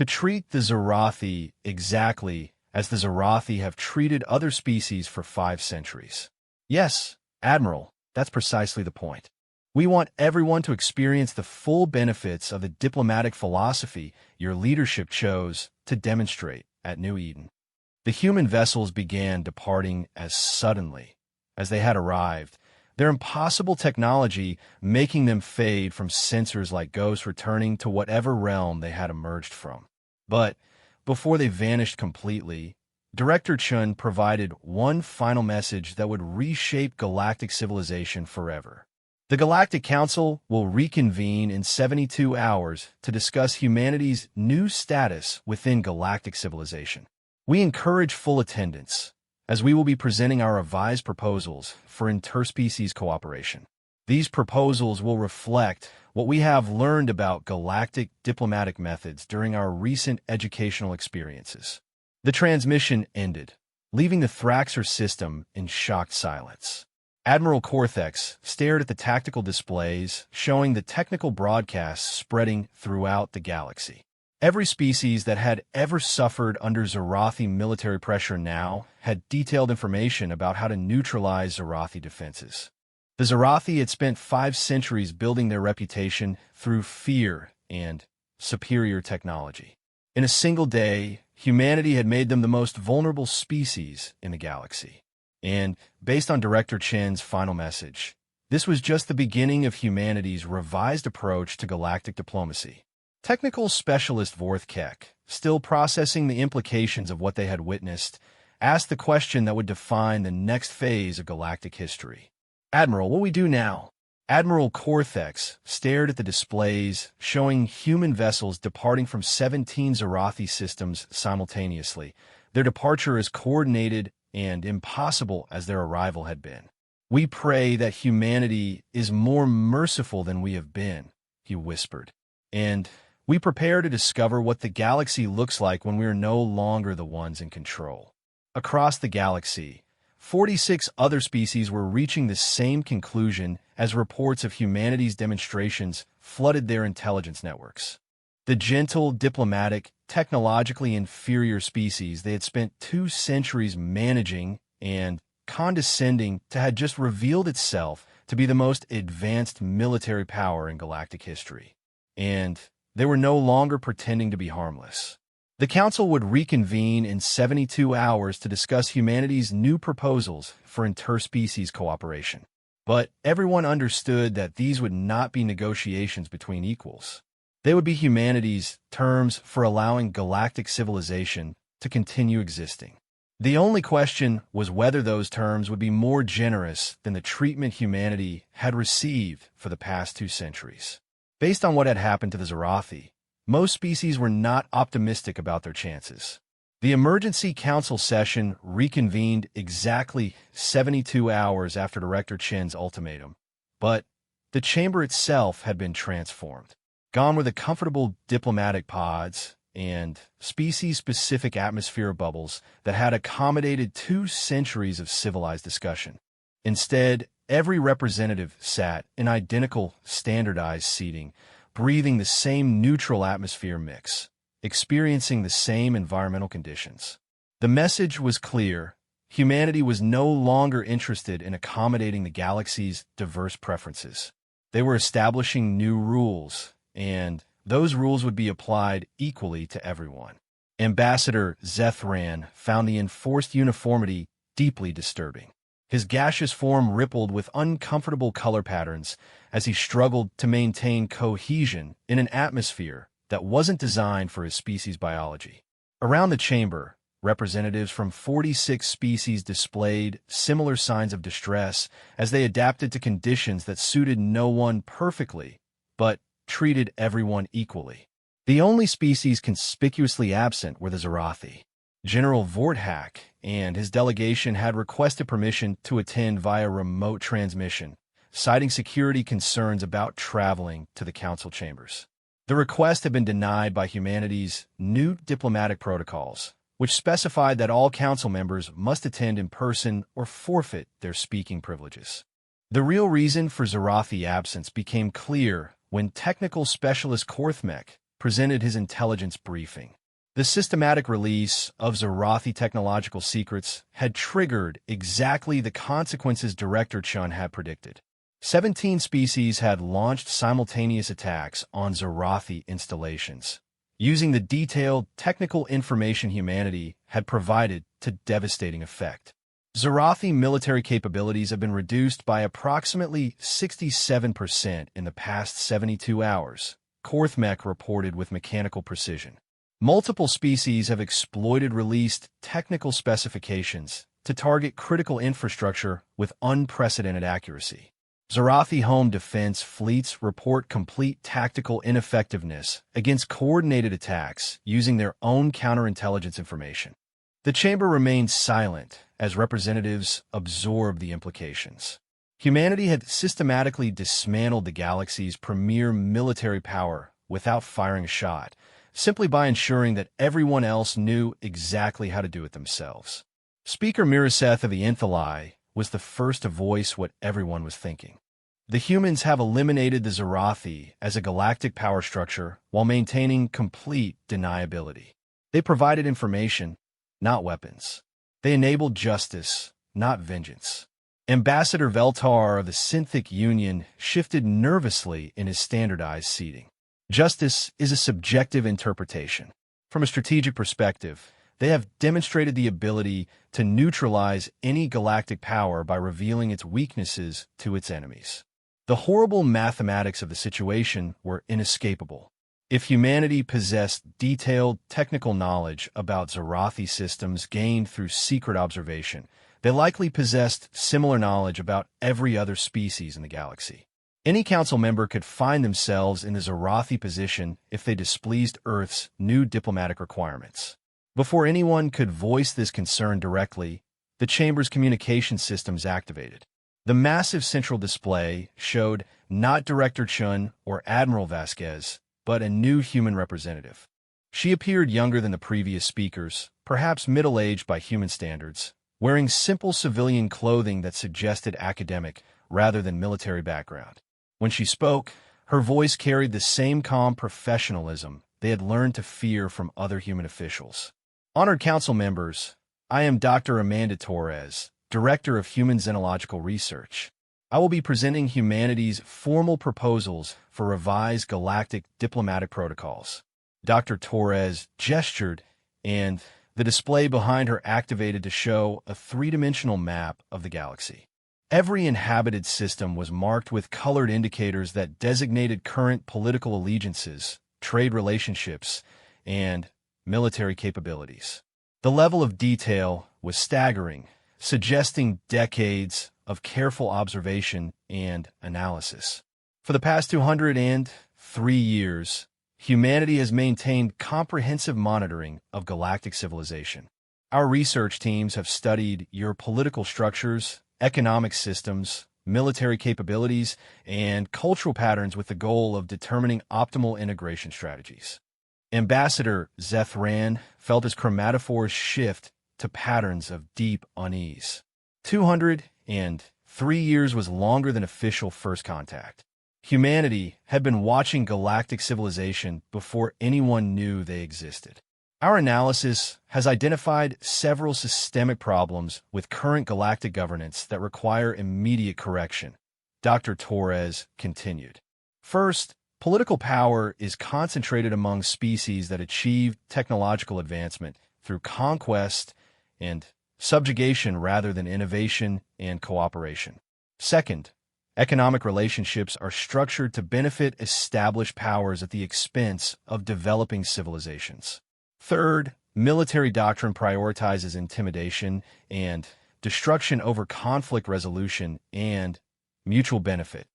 treat the Zarathi exactly as the Zarathi have treated other species for 5 centuries. Yes, Admiral, that's precisely the point. We want everyone to experience the full benefits of the diplomatic philosophy your leadership chose to demonstrate at New Eden. The human vessels began departing as suddenly as they had arrived, their impossible technology making them fade from sensors like ghosts returning to whatever realm they had emerged from. But before they vanished completely, Director Chun provided one final message that would reshape galactic civilization forever. The Galactic Council will reconvene in 72 hours to discuss humanity's new status within galactic civilization. We encourage full attendance, as we will be presenting our revised proposals for interspecies cooperation. These proposals will reflect what we have learned about galactic diplomatic methods during our recent educational experiences. The transmission ended, leaving the Thraxer system in shocked silence. Admiral Cortex stared at the tactical displays showing the technical broadcasts spreading throughout the galaxy. Every species that had ever suffered under Zarathi military pressure now had detailed information about how to neutralize Zarathi defenses. The Zarathi had spent 5 centuries building their reputation through fear and superior technology. In a single day, humanity had made them the most vulnerable species in the galaxy. And, based on Director Chen's final message, this was just the beginning of humanity's revised approach to galactic diplomacy. Technical specialist Vorthkek, still processing the implications of what they had witnessed, asked the question that would define the next phase of galactic history. "Admiral, what do we do now?" Admiral Korthex stared at the displays showing human vessels departing from 17 Zarathi systems simultaneously, their departure as coordinated and impossible as their arrival had been. "We pray that humanity is more merciful than we have been," he whispered, "and we prepare to discover what the galaxy looks like when we are no longer the ones in control." Across the galaxy, 46 other species were reaching the same conclusion as reports of humanity's demonstrations flooded their intelligence networks. The gentle, diplomatic, technologically inferior species they had spent 2 centuries managing and condescending to had just revealed itself to be the most advanced military power in galactic history. And they were no longer pretending to be harmless. The Council would reconvene in 72 hours to discuss humanity's new proposals for interspecies cooperation. But everyone understood that these would not be negotiations between equals. They would be humanity's terms for allowing galactic civilization to continue existing. The only question was whether those terms would be more generous than the treatment humanity had received for the past 2 centuries. Based on what had happened to the Zarathi, most species were not optimistic about their chances. The Emergency Council session reconvened exactly 72 hours after Director Chen's ultimatum, but the chamber itself had been transformed. Gone were the comfortable diplomatic pods and species-specific atmosphere bubbles that had accommodated 2 centuries of civilized discussion. Instead, every representative sat in identical, standardized seating, breathing the same neutral atmosphere mix, experiencing the same environmental conditions. The message was clear: humanity was no longer interested in accommodating the galaxy's diverse preferences. They were establishing new rules, and those rules would be applied equally to everyone. Ambassador Zethran found the enforced uniformity deeply disturbing. His gaseous form rippled with uncomfortable color patterns as he struggled to maintain cohesion in an atmosphere that wasn't designed for his species' biology. Around the chamber, representatives from 46 species displayed similar signs of distress as they adapted to conditions that suited no one perfectly, but treated everyone equally. The only species conspicuously absent were the Zarathi. General Vorthak and his delegation had requested permission to attend via remote transmission, citing security concerns about traveling to the council chambers. The request had been denied by humanity's new diplomatic protocols, which specified that all council members must attend in person or forfeit their speaking privileges. The real reason for Zarathi absence became clear when technical specialist Korthmek presented his intelligence briefing. The systematic release of Zarathi technological secrets had triggered exactly the consequences Director Chun had predicted. 17 species had launched simultaneous attacks on Zarathi installations, using the detailed technical information humanity had provided to devastating effect. Zarathi military capabilities have been reduced by approximately 67% in the past 72 hours, Korthmek reported with mechanical precision. Multiple species have exploited released technical specifications to target critical infrastructure with unprecedented accuracy. Zarathi home defense fleets report complete tactical ineffectiveness against coordinated attacks using their own counterintelligence information. The chamber remained silent as representatives absorbed the implications. Humanity had systematically dismantled the galaxy's premier military power without firing a shot, simply by ensuring that everyone else knew exactly how to do it themselves. Speaker Miraseth of the Inthalai was the first to voice what everyone was thinking. The humans have eliminated the Zarathi as a galactic power structure while maintaining complete deniability. They provided information, not weapons. They enabled justice, not vengeance. Ambassador Veltar of the Synthic Union shifted nervously in his standardized seating. Justice is a subjective interpretation. From a strategic perspective, they have demonstrated the ability to neutralize any galactic power by revealing its weaknesses to its enemies. The horrible mathematics of the situation were inescapable. If humanity possessed detailed technical knowledge about Zarathi systems gained through secret observation, they likely possessed similar knowledge about every other species in the galaxy. Any council member could find themselves in the Zarathi position if they displeased Earth's new diplomatic requirements. Before anyone could voice this concern directly, the chamber's communication systems activated. The massive central display showed not Director Chun or Admiral Vasquez, but a new human representative. She appeared younger than the previous speakers, perhaps middle-aged by human standards, wearing simple civilian clothing that suggested academic rather than military background. When she spoke, her voice carried the same calm professionalism they had learned to fear from other human officials. Honored council members, I am Dr. Amanda Torres, Director of Human Xenological Research. I will be presenting humanity's formal proposals for revised galactic diplomatic protocols. Dr. Torres gestured, and the display behind her activated to show a three-dimensional map of the galaxy. Every inhabited system was marked with colored indicators that designated current political allegiances, trade relationships, and military capabilities. The level of detail was staggering, suggesting decades of careful observation and analysis. For the past 203 years, humanity has maintained comprehensive monitoring of galactic civilization. Our research teams have studied your political structures, economic systems, military capabilities, and cultural patterns with the goal of determining optimal integration strategies. Ambassador Zethran felt his chromatophores shift to patterns of deep unease. 203 years was longer than official first contact. Humanity had been watching galactic civilization before anyone knew they existed. Our analysis has identified several systemic problems with current galactic governance that require immediate correction, Dr. Torres continued. First, political power is concentrated among species that achieve technological advancement through conquest and subjugation rather than innovation and cooperation. Second, economic relationships are structured to benefit established powers at the expense of developing civilizations. Third, military doctrine prioritizes intimidation and destruction over conflict resolution and mutual benefit.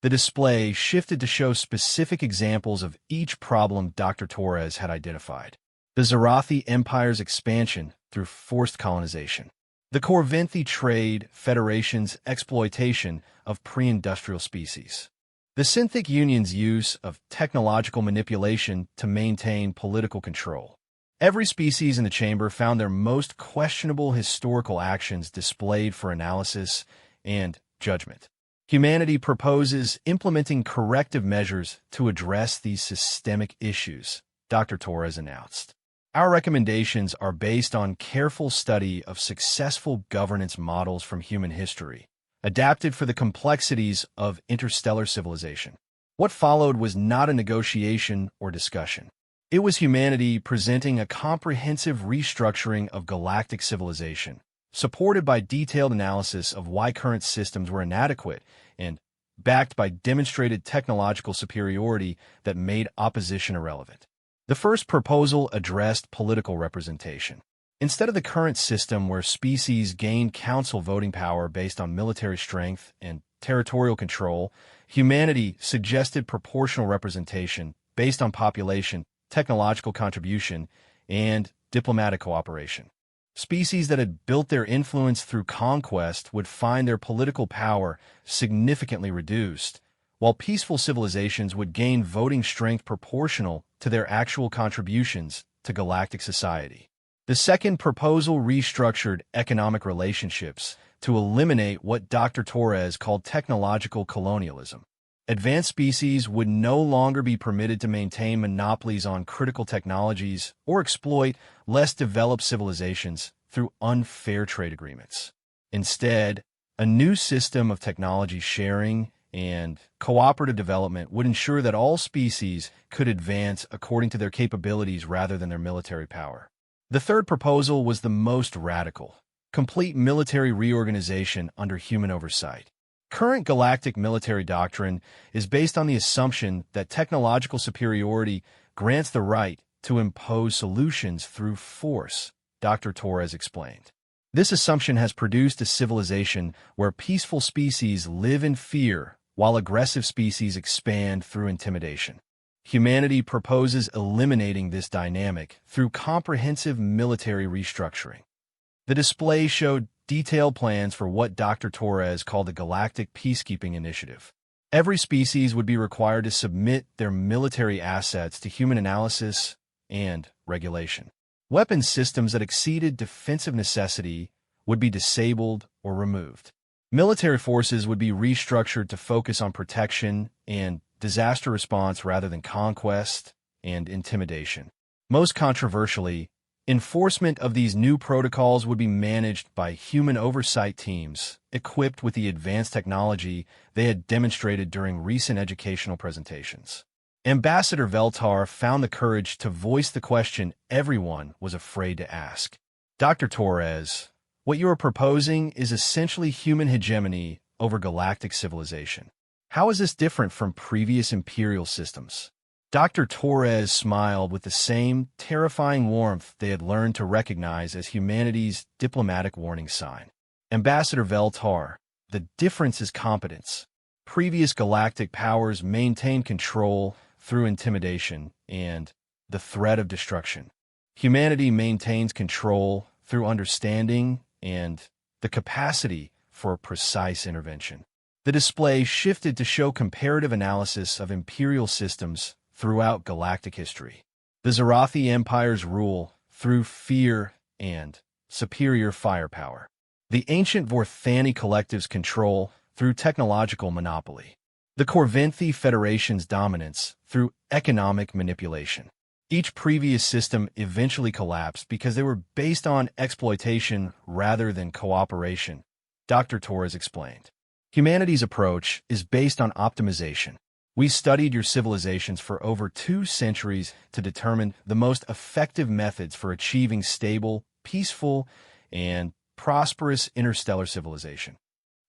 The display shifted to show specific examples of each problem Dr. Torres had identified. The Zarathi Empire's expansion through forced colonization. The Corvinthi Trade Federation's exploitation of pre-industrial species. The Synthic Union's use of technological manipulation to maintain political control. Every species in the chamber found their most questionable historical actions displayed for analysis and judgment. Humanity proposes implementing corrective measures to address these systemic issues, Dr. Torres announced. Our recommendations are based on careful study of successful governance models from human history, adapted for the complexities of interstellar civilization. What followed was not a negotiation or discussion. It was humanity presenting a comprehensive restructuring of galactic civilization, supported by detailed analysis of why current systems were inadequate and backed by demonstrated technological superiority that made opposition irrelevant. The first proposal addressed political representation. Instead of the current system where species gained council voting power based on military strength and territorial control, humanity suggested proportional representation based on population, technological contribution, and diplomatic cooperation. Species that had built their influence through conquest would find their political power significantly reduced, while peaceful civilizations would gain voting strength proportional to their actual contributions to galactic society. The second proposal restructured economic relationships to eliminate what Dr. Torres called technological colonialism. Advanced species would no longer be permitted to maintain monopolies on critical technologies or exploit less developed civilizations through unfair trade agreements. Instead, a new system of technology sharing and cooperative development would ensure that all species could advance according to their capabilities rather than their military power. The third proposal was the most radical: complete military reorganization under human oversight. Current galactic military doctrine is based on the assumption that technological superiority grants the right to impose solutions through force, Dr. Torres explained. This assumption has produced a civilization where peaceful species live in fear while aggressive species expand through intimidation. Humanity proposes eliminating this dynamic through comprehensive military restructuring. The display showed detailed plans for what Dr. Torres called the Galactic Peacekeeping Initiative. Every species would be required to submit their military assets to human analysis and regulation. Weapon systems that exceeded defensive necessity would be disabled or removed. Military forces would be restructured to focus on protection and disaster response rather than conquest and intimidation. Most controversially, enforcement of these new protocols would be managed by human oversight teams equipped with the advanced technology they had demonstrated during recent educational presentations. Ambassador Veltar found the courage to voice the question everyone was afraid to ask. Dr. Torres, what you are proposing is essentially human hegemony over galactic civilization. How is this different from previous imperial systems? Dr. Torres smiled with the same terrifying warmth they had learned to recognize as humanity's diplomatic warning sign. Ambassador Veltar, the difference is competence. Previous galactic powers maintained control through intimidation and the threat of destruction. Humanity maintains control through understanding and the capacity for precise intervention. The display shifted to show comparative analysis of imperial systems throughout galactic history. The Zarathi Empire's rule through fear and superior firepower. The ancient Vorthani collective's control through technological monopoly. The Corvinthi Federation's dominance through economic manipulation. Each previous system eventually collapsed because they were based on exploitation rather than cooperation, Dr. Torres explained. Humanity's approach is based on optimization. We studied your civilizations for over 2 centuries to determine the most effective methods for achieving stable, peaceful, and prosperous interstellar civilization.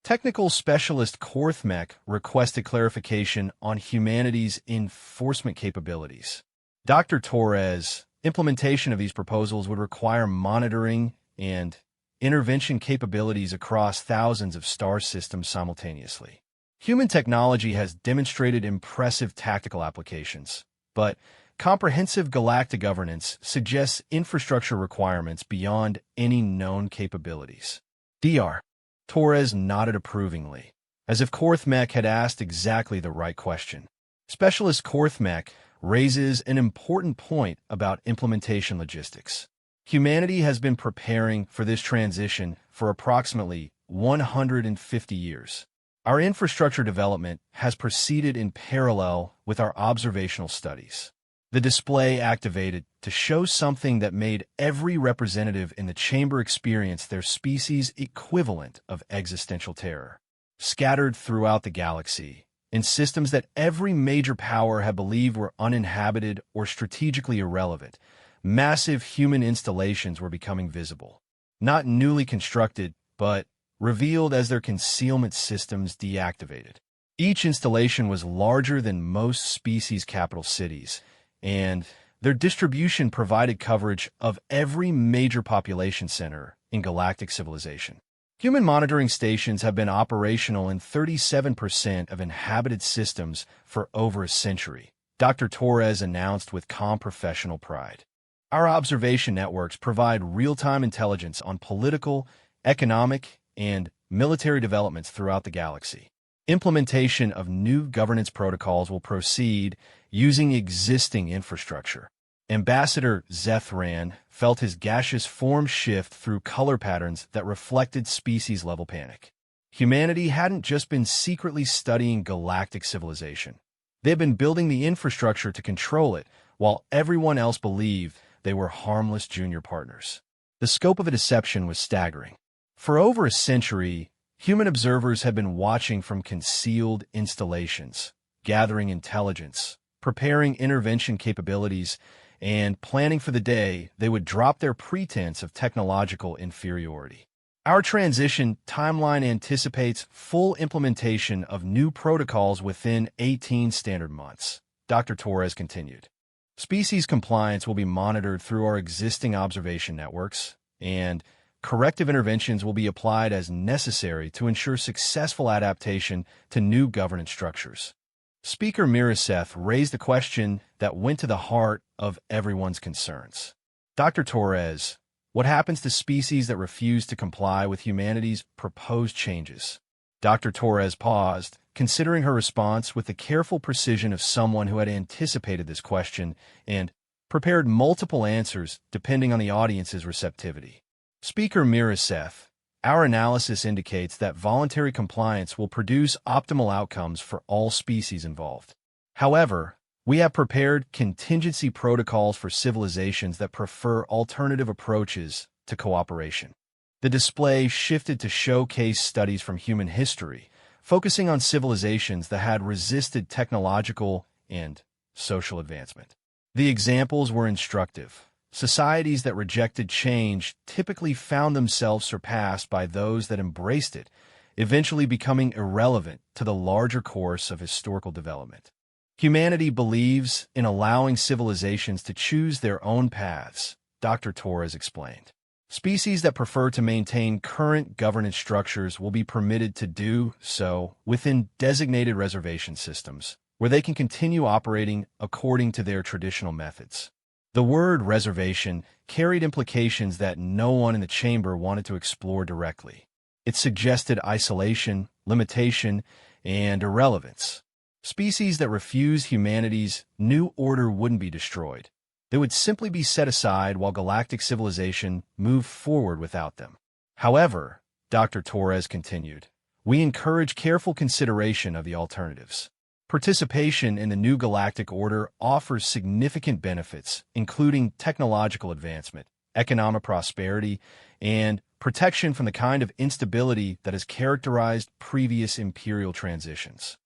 Technical specialist Korthmek requested clarification on humanity's enforcement capabilities. Dr. Torres, implementation of these proposals would require monitoring and intervention capabilities across thousands of star systems simultaneously. Human technology has demonstrated impressive tactical applications, but comprehensive galactic governance suggests infrastructure requirements beyond any known capabilities. Dr. Torres nodded approvingly, as if Korthmek had asked exactly the right question. Specialist Korthmek raises an important point about implementation logistics. Humanity has been preparing for this transition for approximately 150 years. Our infrastructure development has proceeded in parallel with our observational studies. The display activated to show something that made every representative in the chamber experience their species' equivalent of existential terror. Scattered throughout the galaxy, in systems that every major power had believed were uninhabited or strategically irrelevant, massive human installations were becoming visible. Not newly constructed, but revealed as their concealment systems deactivated. Each installation was larger than most species' capital cities, and their distribution provided coverage of every major population center in galactic civilization. Human monitoring stations have been operational in 37% of inhabited systems for over a century, Dr. Torres announced with calm professional pride. Our observation networks provide real-time intelligence on political, economic, and military developments throughout the galaxy. Implementation of new governance protocols will proceed using existing infrastructure. Ambassador Zethran felt his gaseous form shift through color patterns that reflected species-level panic. Humanity hadn't just been secretly studying galactic civilization. They had been building the infrastructure to control it, while everyone else believed they were harmless junior partners. The scope of a deception was staggering. For over a century, human observers had been watching from concealed installations, gathering intelligence, preparing intervention capabilities, and planning for the day they would drop their pretense of technological inferiority. Our transition timeline anticipates full implementation of new protocols within 18 standard months, Dr. Torres continued. Species compliance will be monitored through our existing observation networks, and corrective interventions will be applied as necessary to ensure successful adaptation to new governance structures. Speaker Miraseth raised a question that went to the heart of everyone's concerns. Dr. Torres, what happens to species that refuse to comply with humanity's proposed changes? Dr. Torres paused, considering her response with the careful precision of someone who had anticipated this question and prepared multiple answers depending on the audience's receptivity. Speaker Miraseth, our analysis indicates that voluntary compliance will produce optimal outcomes for all species involved. However, we have prepared contingency protocols for civilizations that prefer alternative approaches to cooperation. The display shifted to showcase studies from human history, focusing on civilizations that had resisted technological and social advancement. The examples were instructive. Societies that rejected change typically found themselves surpassed by those that embraced it, eventually becoming irrelevant to the larger course of historical development. Humanity believes in allowing civilizations to choose their own paths, Dr. Torres explained. Species that prefer to maintain current governance structures will be permitted to do so within designated reservation systems, where they can continue operating according to their traditional methods. The word reservation carried implications that no one in the chamber wanted to explore directly. It suggested isolation, limitation, and irrelevance. Species that refuse humanity's new order wouldn't be destroyed. They would simply be set aside while galactic civilization moved forward without them. However, Dr. Torres continued, we encourage careful consideration of the alternatives. Participation in the new galactic order offers significant benefits, including technological advancement, economic prosperity, and protection from the kind of instability that has characterized previous imperial transitions.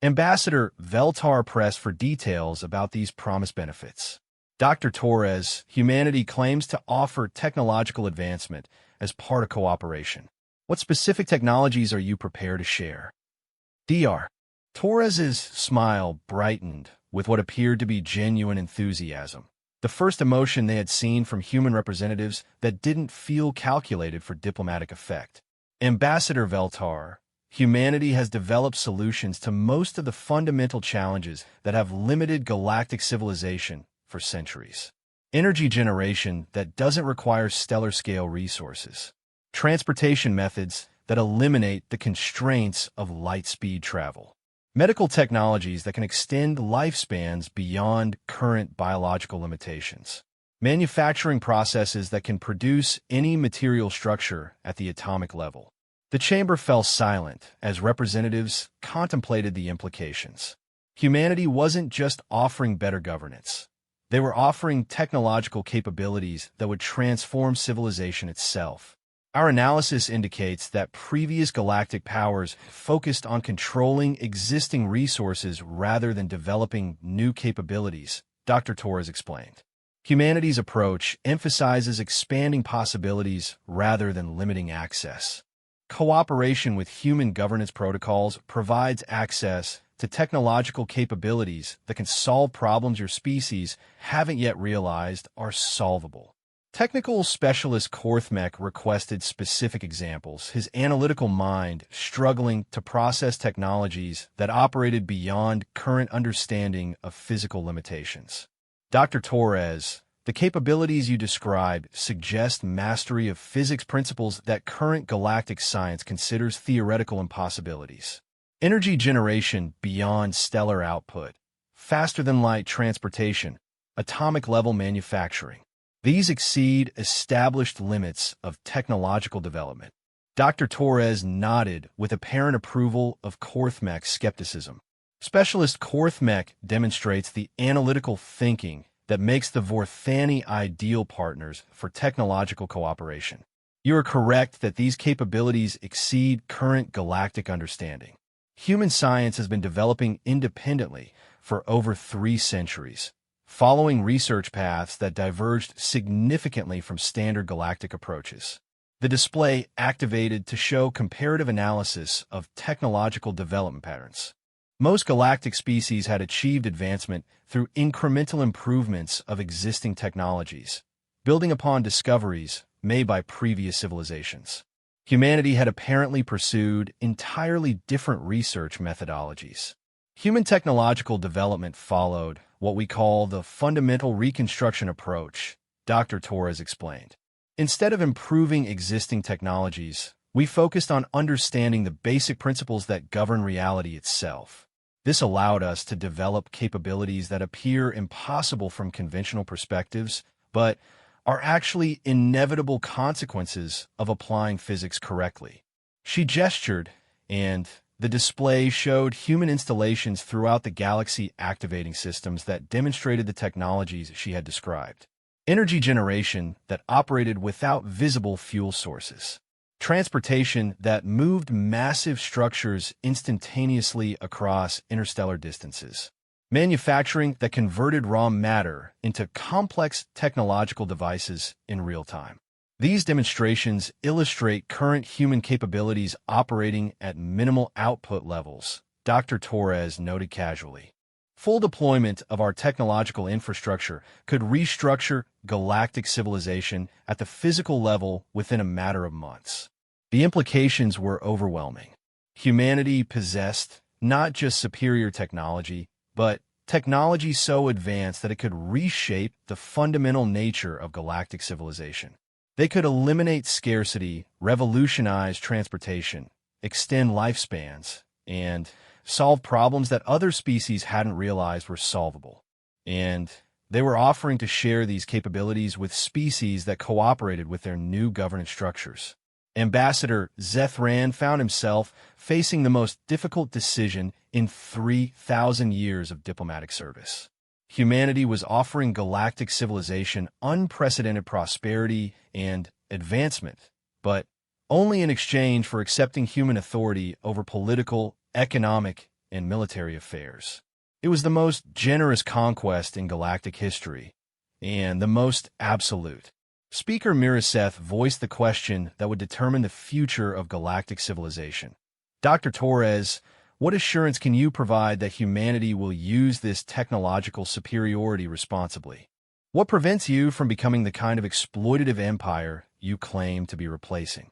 Ambassador Veltar pressed for details about these promised benefits. Dr. Torres, humanity claims to offer technological advancement as part of cooperation. What specific technologies are you prepared to share? Dr. Torres's smile brightened with what appeared to be genuine enthusiasm, the first emotion they had seen from human representatives that didn't feel calculated for diplomatic effect. Ambassador Veltar, humanity has developed solutions to most of the fundamental challenges that have limited galactic civilization for centuries. Energy generation that doesn't require stellar-scale resources. Transportation methods that eliminate the constraints of light-speed travel. Medical technologies that can extend lifespans beyond current biological limitations. Manufacturing processes that can produce any material structure at the atomic level. The chamber fell silent as representatives contemplated the implications. Humanity wasn't just offering better governance. They were offering technological capabilities that would transform civilization itself. Our analysis indicates that previous galactic powers focused on controlling existing resources rather than developing new capabilities, Dr. Torres explained. Humanity's approach emphasizes expanding possibilities rather than limiting access. Cooperation with human governance protocols provides access to technological capabilities that can solve problems your species haven't yet realized are solvable. Technical specialist Korthmek requested specific examples, his analytical mind struggling to process technologies that operated beyond current understanding of physical limitations. Dr. Torres, the capabilities you describe suggest mastery of physics principles that current galactic science considers theoretical impossibilities. Energy generation beyond stellar output, faster-than-light transportation, atomic-level manufacturing. These exceed established limits of technological development. Dr. Torres nodded with apparent approval of Korthmek's skepticism. Specialist Korthmek demonstrates the analytical thinking that makes the Vorthani ideal partners for technological cooperation. You are correct that these capabilities exceed current galactic understanding. Human science has been developing independently for over 3 centuries, following research paths that diverged significantly from standard galactic approaches. The display activated to show comparative analysis of technological development patterns. Most galactic species had achieved advancement through incremental improvements of existing technologies, building upon discoveries made by previous civilizations. Humanity had apparently pursued entirely different research methodologies. Human technological development followed what we call the fundamental reconstruction approach, Dr. Torres explained. Instead of improving existing technologies, we focused on understanding the basic principles that govern reality itself. This allowed us to develop capabilities that appear impossible from conventional perspectives, but are actually inevitable consequences of applying physics correctly. She gestured, and the display showed human installations throughout the galaxy activating systems that demonstrated the technologies she had described. Energy generation that operated without visible fuel sources. Transportation that moved massive structures instantaneously across interstellar distances. Manufacturing that converted raw matter into complex technological devices in real time. These demonstrations illustrate current human capabilities operating at minimal output levels, Dr. Torres noted casually. Full deployment of our technological infrastructure could restructure galactic civilization at the physical level within a matter of months. The implications were overwhelming. Humanity possessed not just superior technology, but technology so advanced that it could reshape the fundamental nature of galactic civilization. They could eliminate scarcity, revolutionize transportation, extend lifespans, and solve problems that other species hadn't realized were solvable. And they were offering to share these capabilities with species that cooperated with their new governance structures. Ambassador Zethran found himself facing the most difficult decision in 3,000 years of diplomatic service. Humanity was offering galactic civilization unprecedented prosperity and advancement, but only in exchange for accepting human authority over political, economic, and military affairs. It was the most generous conquest in galactic history, and the most absolute. Speaker Miriseth voiced the question that would determine the future of galactic civilization. Dr. Torres, what assurance can you provide that humanity will use this technological superiority responsibly? What prevents you from becoming the kind of exploitative empire you claim to be replacing?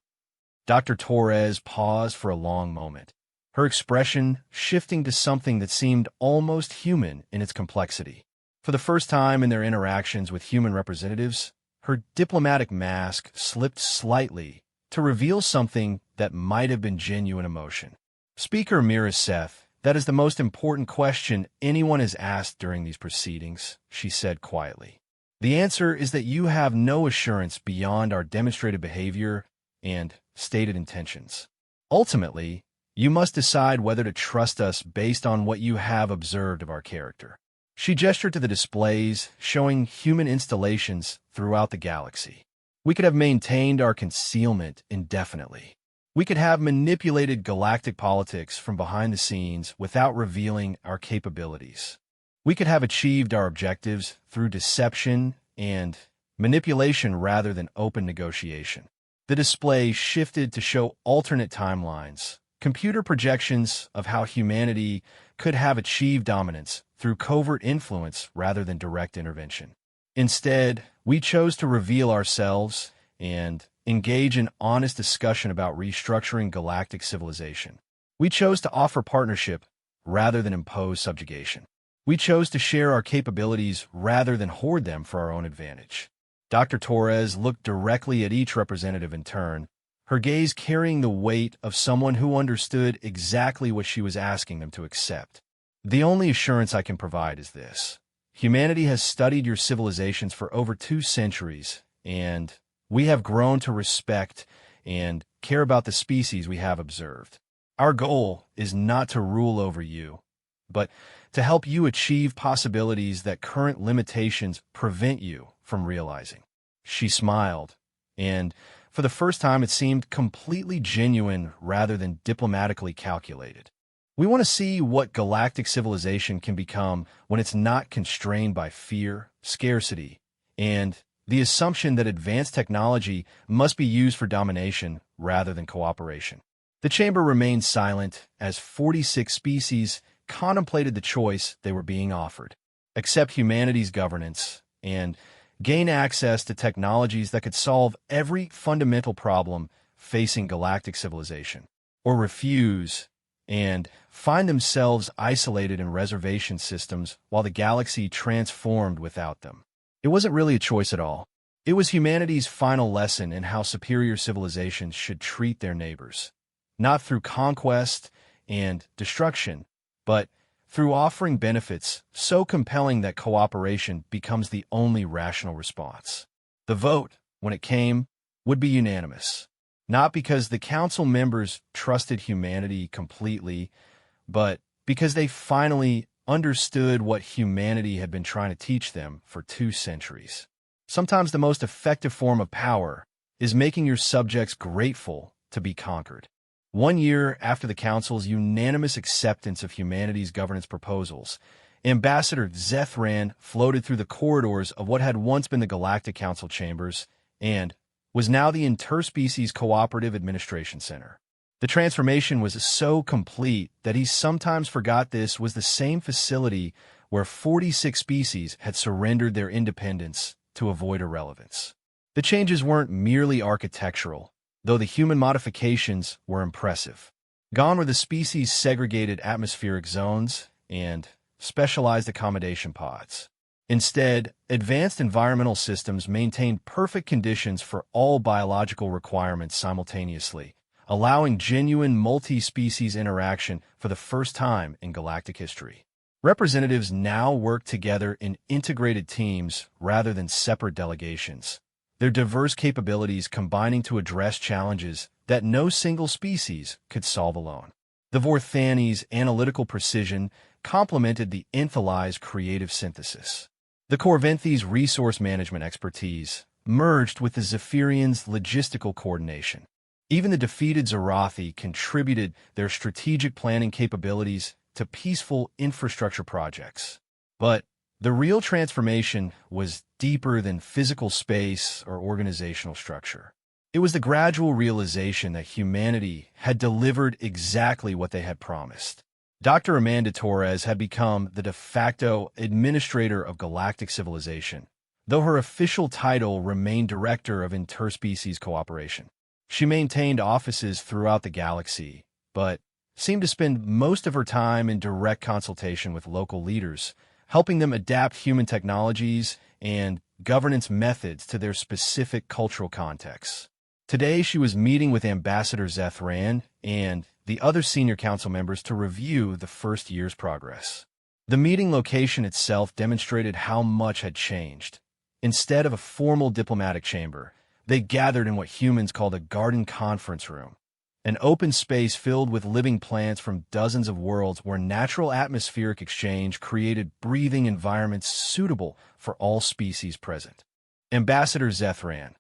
Dr. Torres paused for a long moment, her expression shifting to something that seemed almost human in its complexity. For the first time in their interactions with human representatives, her diplomatic mask slipped slightly to reveal something that might have been genuine emotion. Speaker Miriseth, that is the most important question anyone has asked during these proceedings, she said quietly. The answer is that you have no assurance beyond our demonstrated behavior and stated intentions. Ultimately, you must decide whether to trust us based on what you have observed of our character. She gestured to the displays showing human installations throughout the galaxy. We could have maintained our concealment indefinitely. We could have manipulated galactic politics from behind the scenes without revealing our capabilities. We could have achieved our objectives through deception and manipulation rather than open negotiation. The display shifted to show alternate timelines, computer projections of how humanity could have achieved dominance through covert influence rather than direct intervention. Instead, we chose to reveal ourselves and engage in honest discussion about restructuring galactic civilization. We chose to offer partnership rather than impose subjugation. We chose to share our capabilities rather than hoard them for our own advantage. Dr. Torres looked directly at each representative in turn, her gaze carrying the weight of someone who understood exactly what she was asking them to accept. The only assurance I can provide is this. Humanity has studied your civilizations for over 2 centuries, and we have grown to respect and care about the species we have observed. Our goal is not to rule over you, but to help you achieve possibilities that current limitations prevent you from realizing." She smiled, and for the first time it seemed completely genuine rather than diplomatically calculated. We want to see what galactic civilization can become when it's not constrained by fear, scarcity, and the assumption that advanced technology must be used for domination rather than cooperation. The chamber remained silent as 46 species contemplated the choice they were being offered: accept humanity's governance and gain access to technologies that could solve every fundamental problem facing galactic civilization, or refuse and find themselves isolated in reservation systems while the galaxy transformed without them. It wasn't really a choice at all. It was humanity's final lesson in how superior civilizations should treat their neighbors, not through conquest and destruction, but through offering benefits so compelling that cooperation becomes the only rational response. The vote, when it came, would be unanimous, not because the council members trusted humanity completely, but because they finally understood what humanity had been trying to teach them for 2 centuries. Sometimes the most effective form of power is making your subjects grateful to be conquered. 1 year after the Council's unanimous acceptance of humanity's governance proposals, Ambassador Zethran floated through the corridors of what had once been the Galactic Council chambers and was now the Interspecies Cooperative Administration Center. The transformation was so complete that he sometimes forgot this was the same facility where 46 species had surrendered their independence to avoid irrelevance. The changes weren't merely architectural, though the human modifications were impressive. Gone were the species-segregated atmospheric zones and specialized accommodation pods. Instead, advanced environmental systems maintained perfect conditions for all biological requirements simultaneously, allowing genuine multi-species interaction for the first time in galactic history. Representatives now work together in integrated teams rather than separate delegations, their diverse capabilities combining to address challenges that no single species could solve alone. The Vorthani's analytical precision complemented the Enthali's creative synthesis. The Corvinthi's resource management expertise merged with the Zephyrian's logistical coordination. Even the defeated Zerathi contributed their strategic planning capabilities to peaceful infrastructure projects. But the real transformation was deeper than physical space or organizational structure. It was the gradual realization that humanity had delivered exactly what they had promised. Dr. Amanda Torres had become the de facto administrator of galactic civilization, though her official title remained Director of Interspecies Cooperation. She maintained offices throughout the galaxy, but seemed to spend most of her time in direct consultation with local leaders, helping them adapt human technologies and governance methods to their specific cultural contexts. Today, she was meeting with Ambassador Zethran and the other senior council members to review the first year's progress. The meeting location itself demonstrated how much had changed. Instead of a formal diplomatic chamber, they gathered in what humans called a garden conference room, an open space filled with living plants from dozens of worlds where natural atmospheric exchange created breathing environments suitable for all species present. Ambassador Zethran,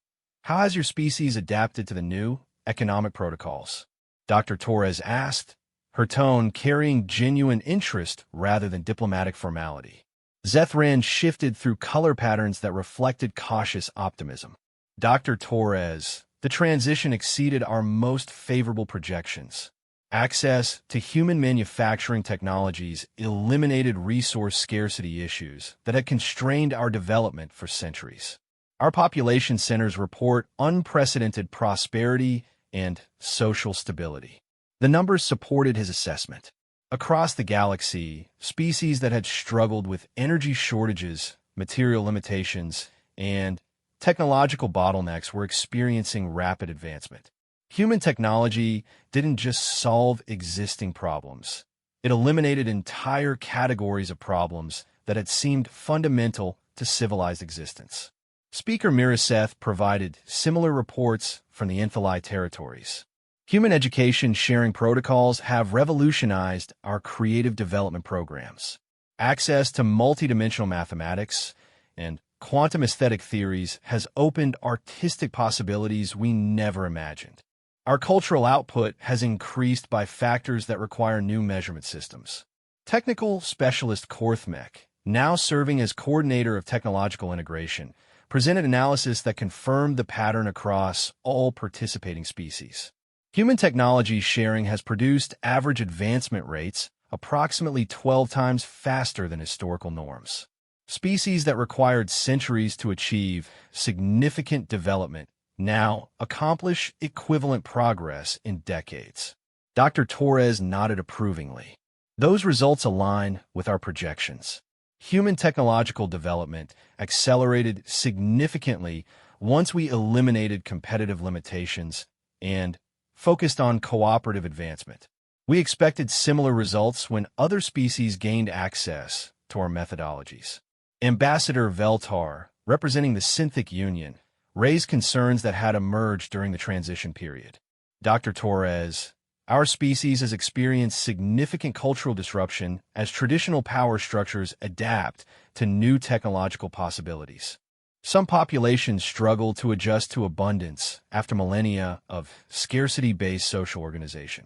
how has your species adapted to the new economic protocols? Dr. Torres asked, her tone carrying genuine interest rather than diplomatic formality. Zethran shifted through color patterns that reflected cautious optimism. Dr. Torres, the transition exceeded our most favorable projections. Access to human manufacturing technologies eliminated resource scarcity issues that had constrained our development for centuries. Our population centers report unprecedented prosperity and social stability. The numbers supported his assessment. Across the galaxy, species that had struggled with energy shortages, material limitations, and technological bottlenecks were experiencing rapid advancement. Human technology didn't just solve existing problems. It eliminated entire categories of problems that had seemed fundamental to civilized existence. Speaker Miraseth provided similar reports from the Infili territories. Human education sharing protocols have revolutionized our creative development programs. Access to multidimensional mathematics and quantum aesthetic theories has opened artistic possibilities we never imagined. Our cultural output has increased by factors that require new measurement systems. Technical specialist Korthmek, now serving as coordinator of technological integration, presented analysis that confirmed the pattern across all participating species. Human technology sharing has produced average advancement rates approximately 12 times faster than historical norms. Species that required centuries to achieve significant development now accomplish equivalent progress in decades. Dr. Torres nodded approvingly. Those results align with our projections. Human technological development accelerated significantly once we eliminated competitive limitations and focused on cooperative advancement. We expected similar results when other species gained access to our methodologies. Ambassador Veltar, representing the Synthic Union, raised concerns that had emerged during the transition period. Dr. Torres, our species has experienced significant cultural disruption as traditional power structures adapt to new technological possibilities. Some populations struggle to adjust to abundance after millennia of scarcity-based social organization.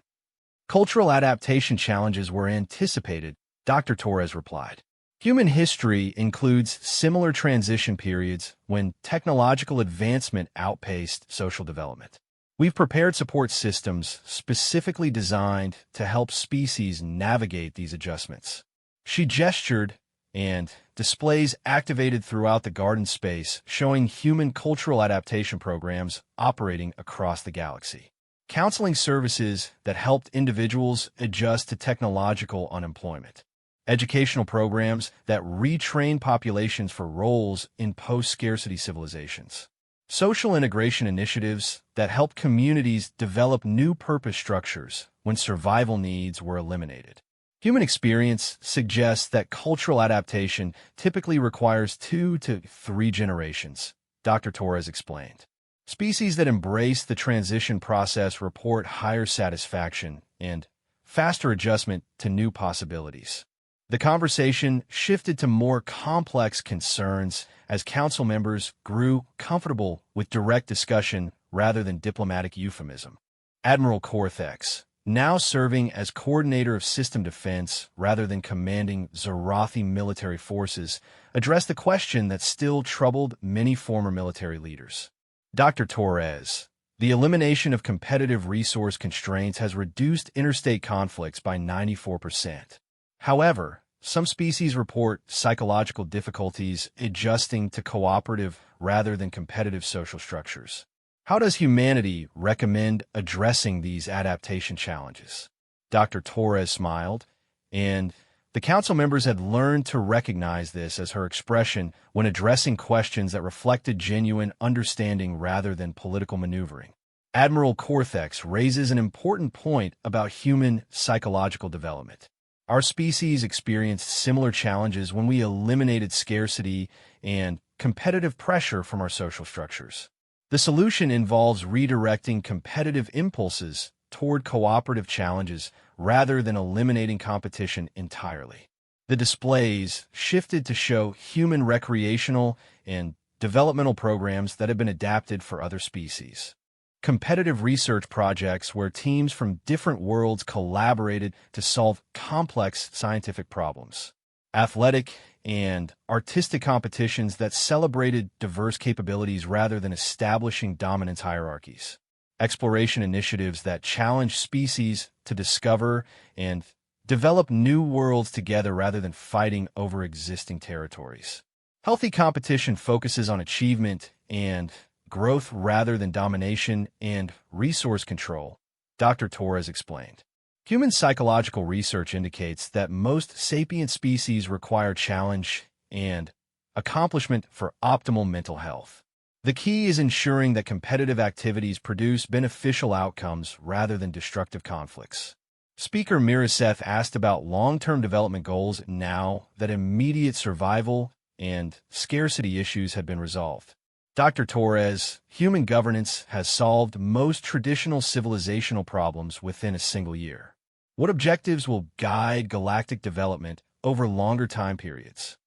Cultural adaptation challenges were anticipated, Dr. Torres replied. Human history includes similar transition periods when technological advancement outpaced social development. We've prepared support systems specifically designed to help species navigate these adjustments. She gestured, and displays activated throughout the garden space showing human cultural adaptation programs operating across the galaxy. Counseling services that helped individuals adjust to technological unemployment. Educational programs that retrain populations for roles in post-scarcity civilizations. Social integration initiatives that help communities develop new purpose structures when survival needs were eliminated. Human experience suggests that cultural adaptation typically requires 2 to 3 generations, Dr. Torres explained. Species that embrace the transition process report higher satisfaction and faster adjustment to new possibilities. The conversation shifted to more complex concerns as council members grew comfortable with direct discussion rather than diplomatic euphemism. Admiral Korthex, now serving as coordinator of system defense rather than commanding Zarathi military forces, addressed the question that still troubled many former military leaders. Dr. Torres, the elimination of competitive resource constraints has reduced interstate conflicts by 94%. However, some species report psychological difficulties adjusting to cooperative rather than competitive social structures. How does humanity recommend addressing these adaptation challenges? Dr. Torres smiled, and the council members had learned to recognize this as her expression when addressing questions that reflected genuine understanding rather than political maneuvering. Admiral Korthex raises an important point about human psychological development. Our species experienced similar challenges when we eliminated scarcity and competitive pressure from our social structures. The solution involves redirecting competitive impulses toward cooperative challenges rather than eliminating competition entirely. The displays shifted to show human recreational and developmental programs that have been adapted for other species. Competitive research projects where teams from different worlds collaborated to solve complex scientific problems. Athletic and artistic competitions that celebrated diverse capabilities rather than establishing dominance hierarchies. Exploration initiatives that challenge species to discover and develop new worlds together rather than fighting over existing territories. Healthy competition focuses on achievement and growth rather than domination and resource control, Dr. Torres explained. Human psychological research indicates that most sapient species require challenge and accomplishment for optimal mental health. The key is ensuring that competitive activities produce beneficial outcomes rather than destructive conflicts. Speaker Miraseth asked about long-term development goals now that immediate survival and scarcity issues had been resolved. Dr. Torres, human governance has solved most traditional civilizational problems within a single year. What objectives will guide galactic development over longer time periods?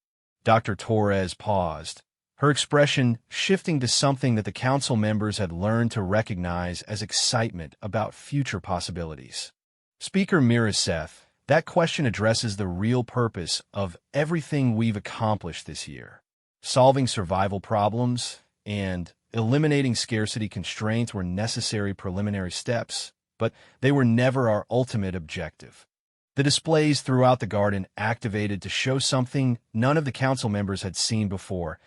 Dr. Torres paused, her expression shifting to something that the council members had learned to recognize as excitement about future possibilities. Speaker Miraseth, that question addresses the real purpose of everything we've accomplished this year. Solving survival problems and eliminating scarcity constraints were necessary preliminary steps, but they were never our ultimate objective. The displays throughout the garden activated to show something none of the council members had seen before,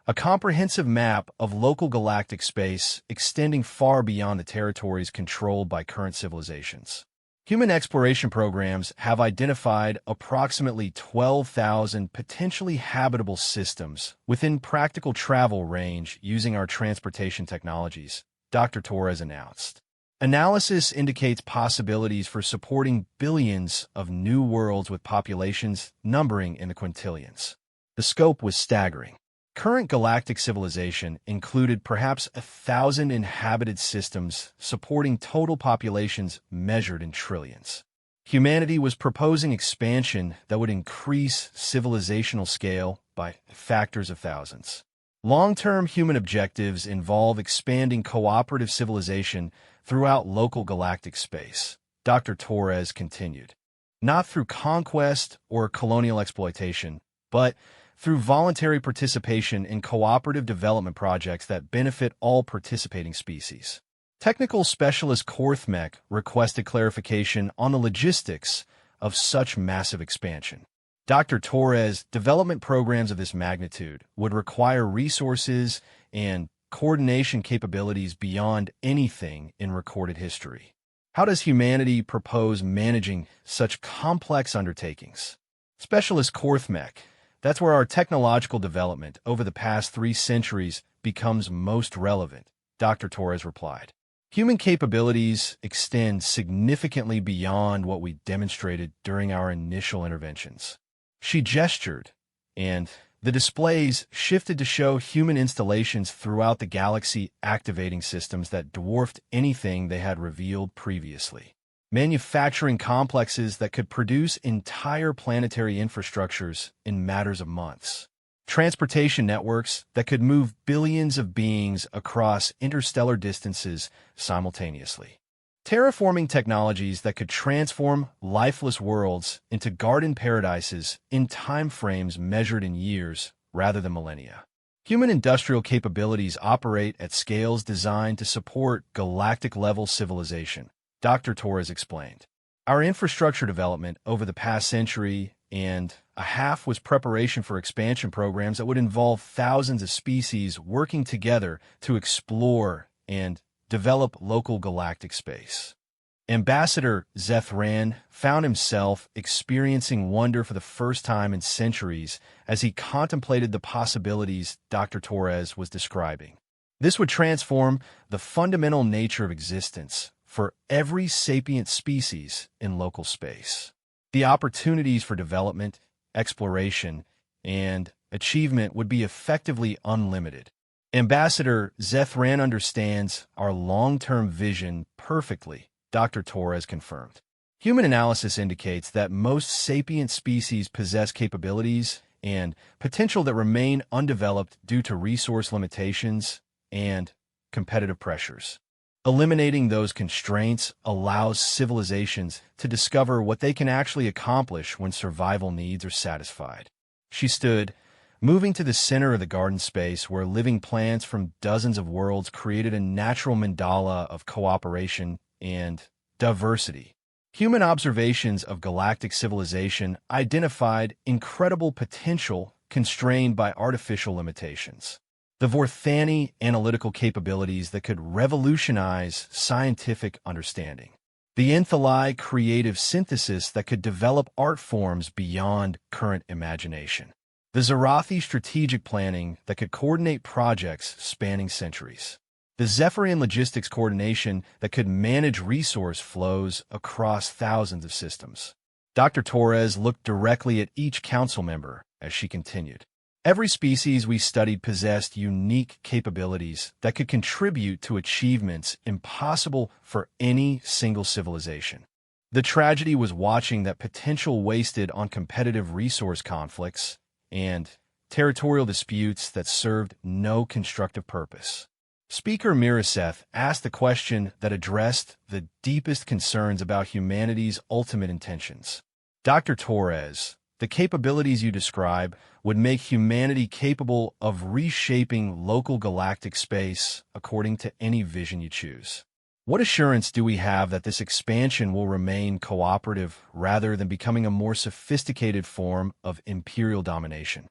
a comprehensive map of local galactic space extending far beyond the territories controlled by current civilizations. Human exploration programs have identified approximately 12,000 potentially habitable systems within practical travel range using our transportation technologies, Dr. Torres announced. Analysis indicates possibilities for supporting billions of new worlds with populations numbering in the quintillions. The scope was staggering. Current galactic civilization included perhaps 1,000 inhabited systems supporting total populations measured in trillions. Humanity was proposing expansion that would increase civilizational scale by factors of thousands. Long-term human objectives involve expanding cooperative civilization throughout local galactic space, Dr. Torres continued. Not through conquest or colonial exploitation, but through voluntary participation in cooperative development projects that benefit all participating species. Technical specialist Korthmek requested clarification on the logistics of such massive expansion. Dr. Torres, development programs of this magnitude would require resources and coordination capabilities beyond anything in recorded history. How does humanity propose managing such complex undertakings? Specialist Korthmek, that's where our technological development over the past 3 centuries becomes most relevant, Dr. Torres replied. Human capabilities extend significantly beyond what we demonstrated during our initial interventions. She gestured, and the displays shifted to show human installations throughout the galaxy activating systems that dwarfed anything they had revealed previously. Manufacturing complexes that could produce entire planetary infrastructures in matters of months. Transportation networks that could move billions of beings across interstellar distances simultaneously. Terraforming technologies that could transform lifeless worlds into garden paradises in time frames measured in years rather than millennia. Human industrial capabilities operate at scales designed to support galactic-level civilization, Dr. Torres explained. Our infrastructure development over the past century and a half was preparation for expansion programs that would involve thousands of species working together to explore and develop local galactic space. Ambassador Zethran found himself experiencing wonder for the first time in centuries as he contemplated the possibilities Dr. Torres was describing. This would transform the fundamental nature of existence for every sapient species in local space. The opportunities for development, exploration, and achievement would be effectively unlimited. Ambassador Zethran understands our long-term vision perfectly, Dr. Torres confirmed. Human analysis indicates that most sapient species possess capabilities and potential that remain undeveloped due to resource limitations and competitive pressures. Eliminating those constraints allows civilizations to discover what they can actually accomplish when survival needs are satisfied. She stood, moving to the center of the garden space where living plants from dozens of worlds created a natural mandala of cooperation and diversity. Human observations of galactic civilization identified incredible potential constrained by artificial limitations. The Vorthani analytical capabilities that could revolutionize scientific understanding. The Enthalai creative synthesis that could develop art forms beyond current imagination. The Zarathi strategic planning that could coordinate projects spanning centuries. the Zephyrian logistics coordination that could manage resource flows across thousands of systems. Dr. Torres looked directly at each council member as she continued. Every species we studied possessed unique capabilities that could contribute to achievements impossible for any single civilization. The tragedy was watching that potential wasted on competitive resource conflicts and territorial disputes that served no constructive purpose. Speaker Miraseth asked the question that addressed the deepest concerns about humanity's ultimate intentions. Dr. Torres, the capabilities you describe would make humanity capable of reshaping local galactic space according to any vision you choose. What assurance do we have that this expansion will remain cooperative rather than becoming a more sophisticated form of imperial domination?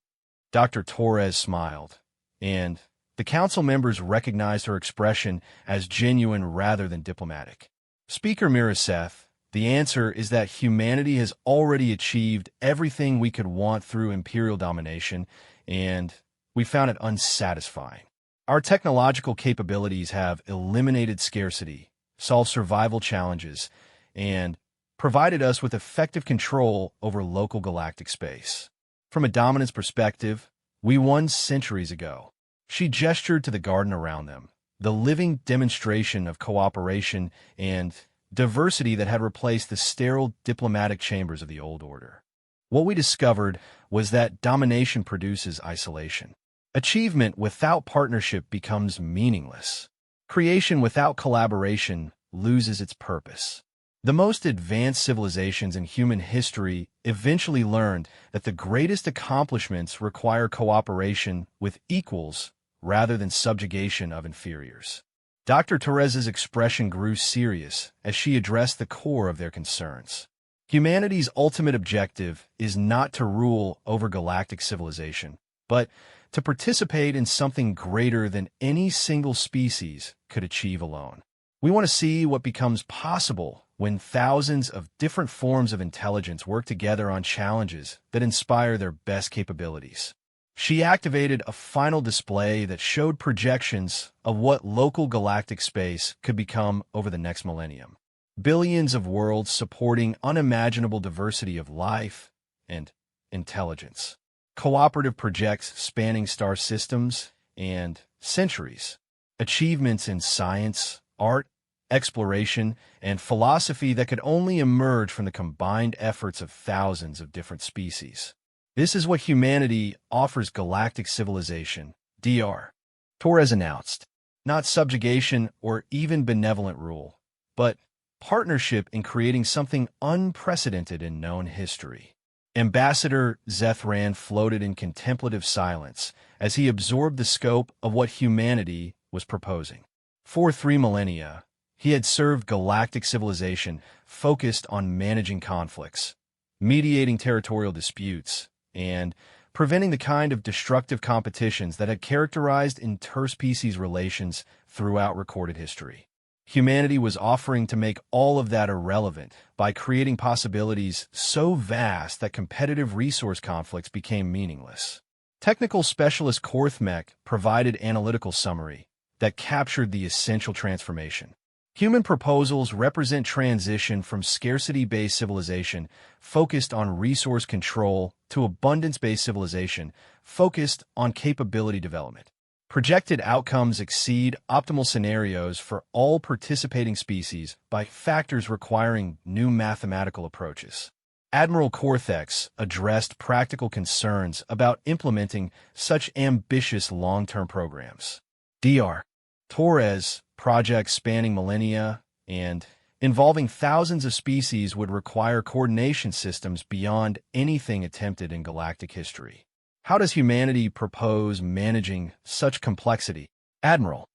Dr. Torres smiled, and the council members recognized her expression as genuine rather than diplomatic. Speaker Miraseth, the answer is that humanity has already achieved everything we could want through imperial domination, and we found it unsatisfying. Our technological capabilities have eliminated scarcity, solved survival challenges, and provided us with effective control over local galactic space. From a dominance perspective, we won centuries ago. She gestured to the garden around them, the living demonstration of cooperation and diversity that had replaced the sterile diplomatic chambers of the old order. What we discovered was that domination produces isolation. Achievement without partnership becomes meaningless. Creation without collaboration loses its purpose. The most advanced civilizations in human history eventually learned that the greatest accomplishments require cooperation with equals rather than subjugation of inferiors. Dr. Torres's expression grew serious as she addressed the core of their concerns. Humanity's ultimate objective is not to rule over galactic civilization, but to participate in something greater than any single species could achieve alone. We want to see what becomes possible when thousands of different forms of intelligence work together on challenges that inspire their best capabilities. She activated a final display that showed projections of what local galactic space could become over the next millennium. Billions of worlds supporting unimaginable diversity of life and intelligence. Cooperative projects spanning star systems and centuries. Achievements in science, art, exploration, and philosophy that could only emerge from the combined efforts of thousands of different species. This is what humanity offers galactic civilization, Dr. Torres announced. Not subjugation or even benevolent rule, but partnership in creating something unprecedented in known history. Ambassador Zethran floated in contemplative silence as he absorbed the scope of what humanity was proposing. For 3 millennia, he had served galactic civilization focused on managing conflicts, mediating territorial disputes, and preventing the kind of destructive competitions that had characterized interspecies relations throughout recorded history. Humanity was offering to make all of that irrelevant by creating possibilities so vast that competitive resource conflicts became meaningless. Technical specialist Korthmek provided analytical summary that captured the essential transformation. Human proposals represent transition from scarcity-based civilization focused on resource control to abundance-based civilization focused on capability development. Projected outcomes exceed optimal scenarios for all participating species by factors requiring new mathematical approaches. Admiral Korthex addressed practical concerns about implementing such ambitious long-term programs. Dr. Torres, projects spanning millennia and involving thousands of species would require coordination systems beyond anything attempted in galactic history. How does humanity propose managing such complexity? Admiral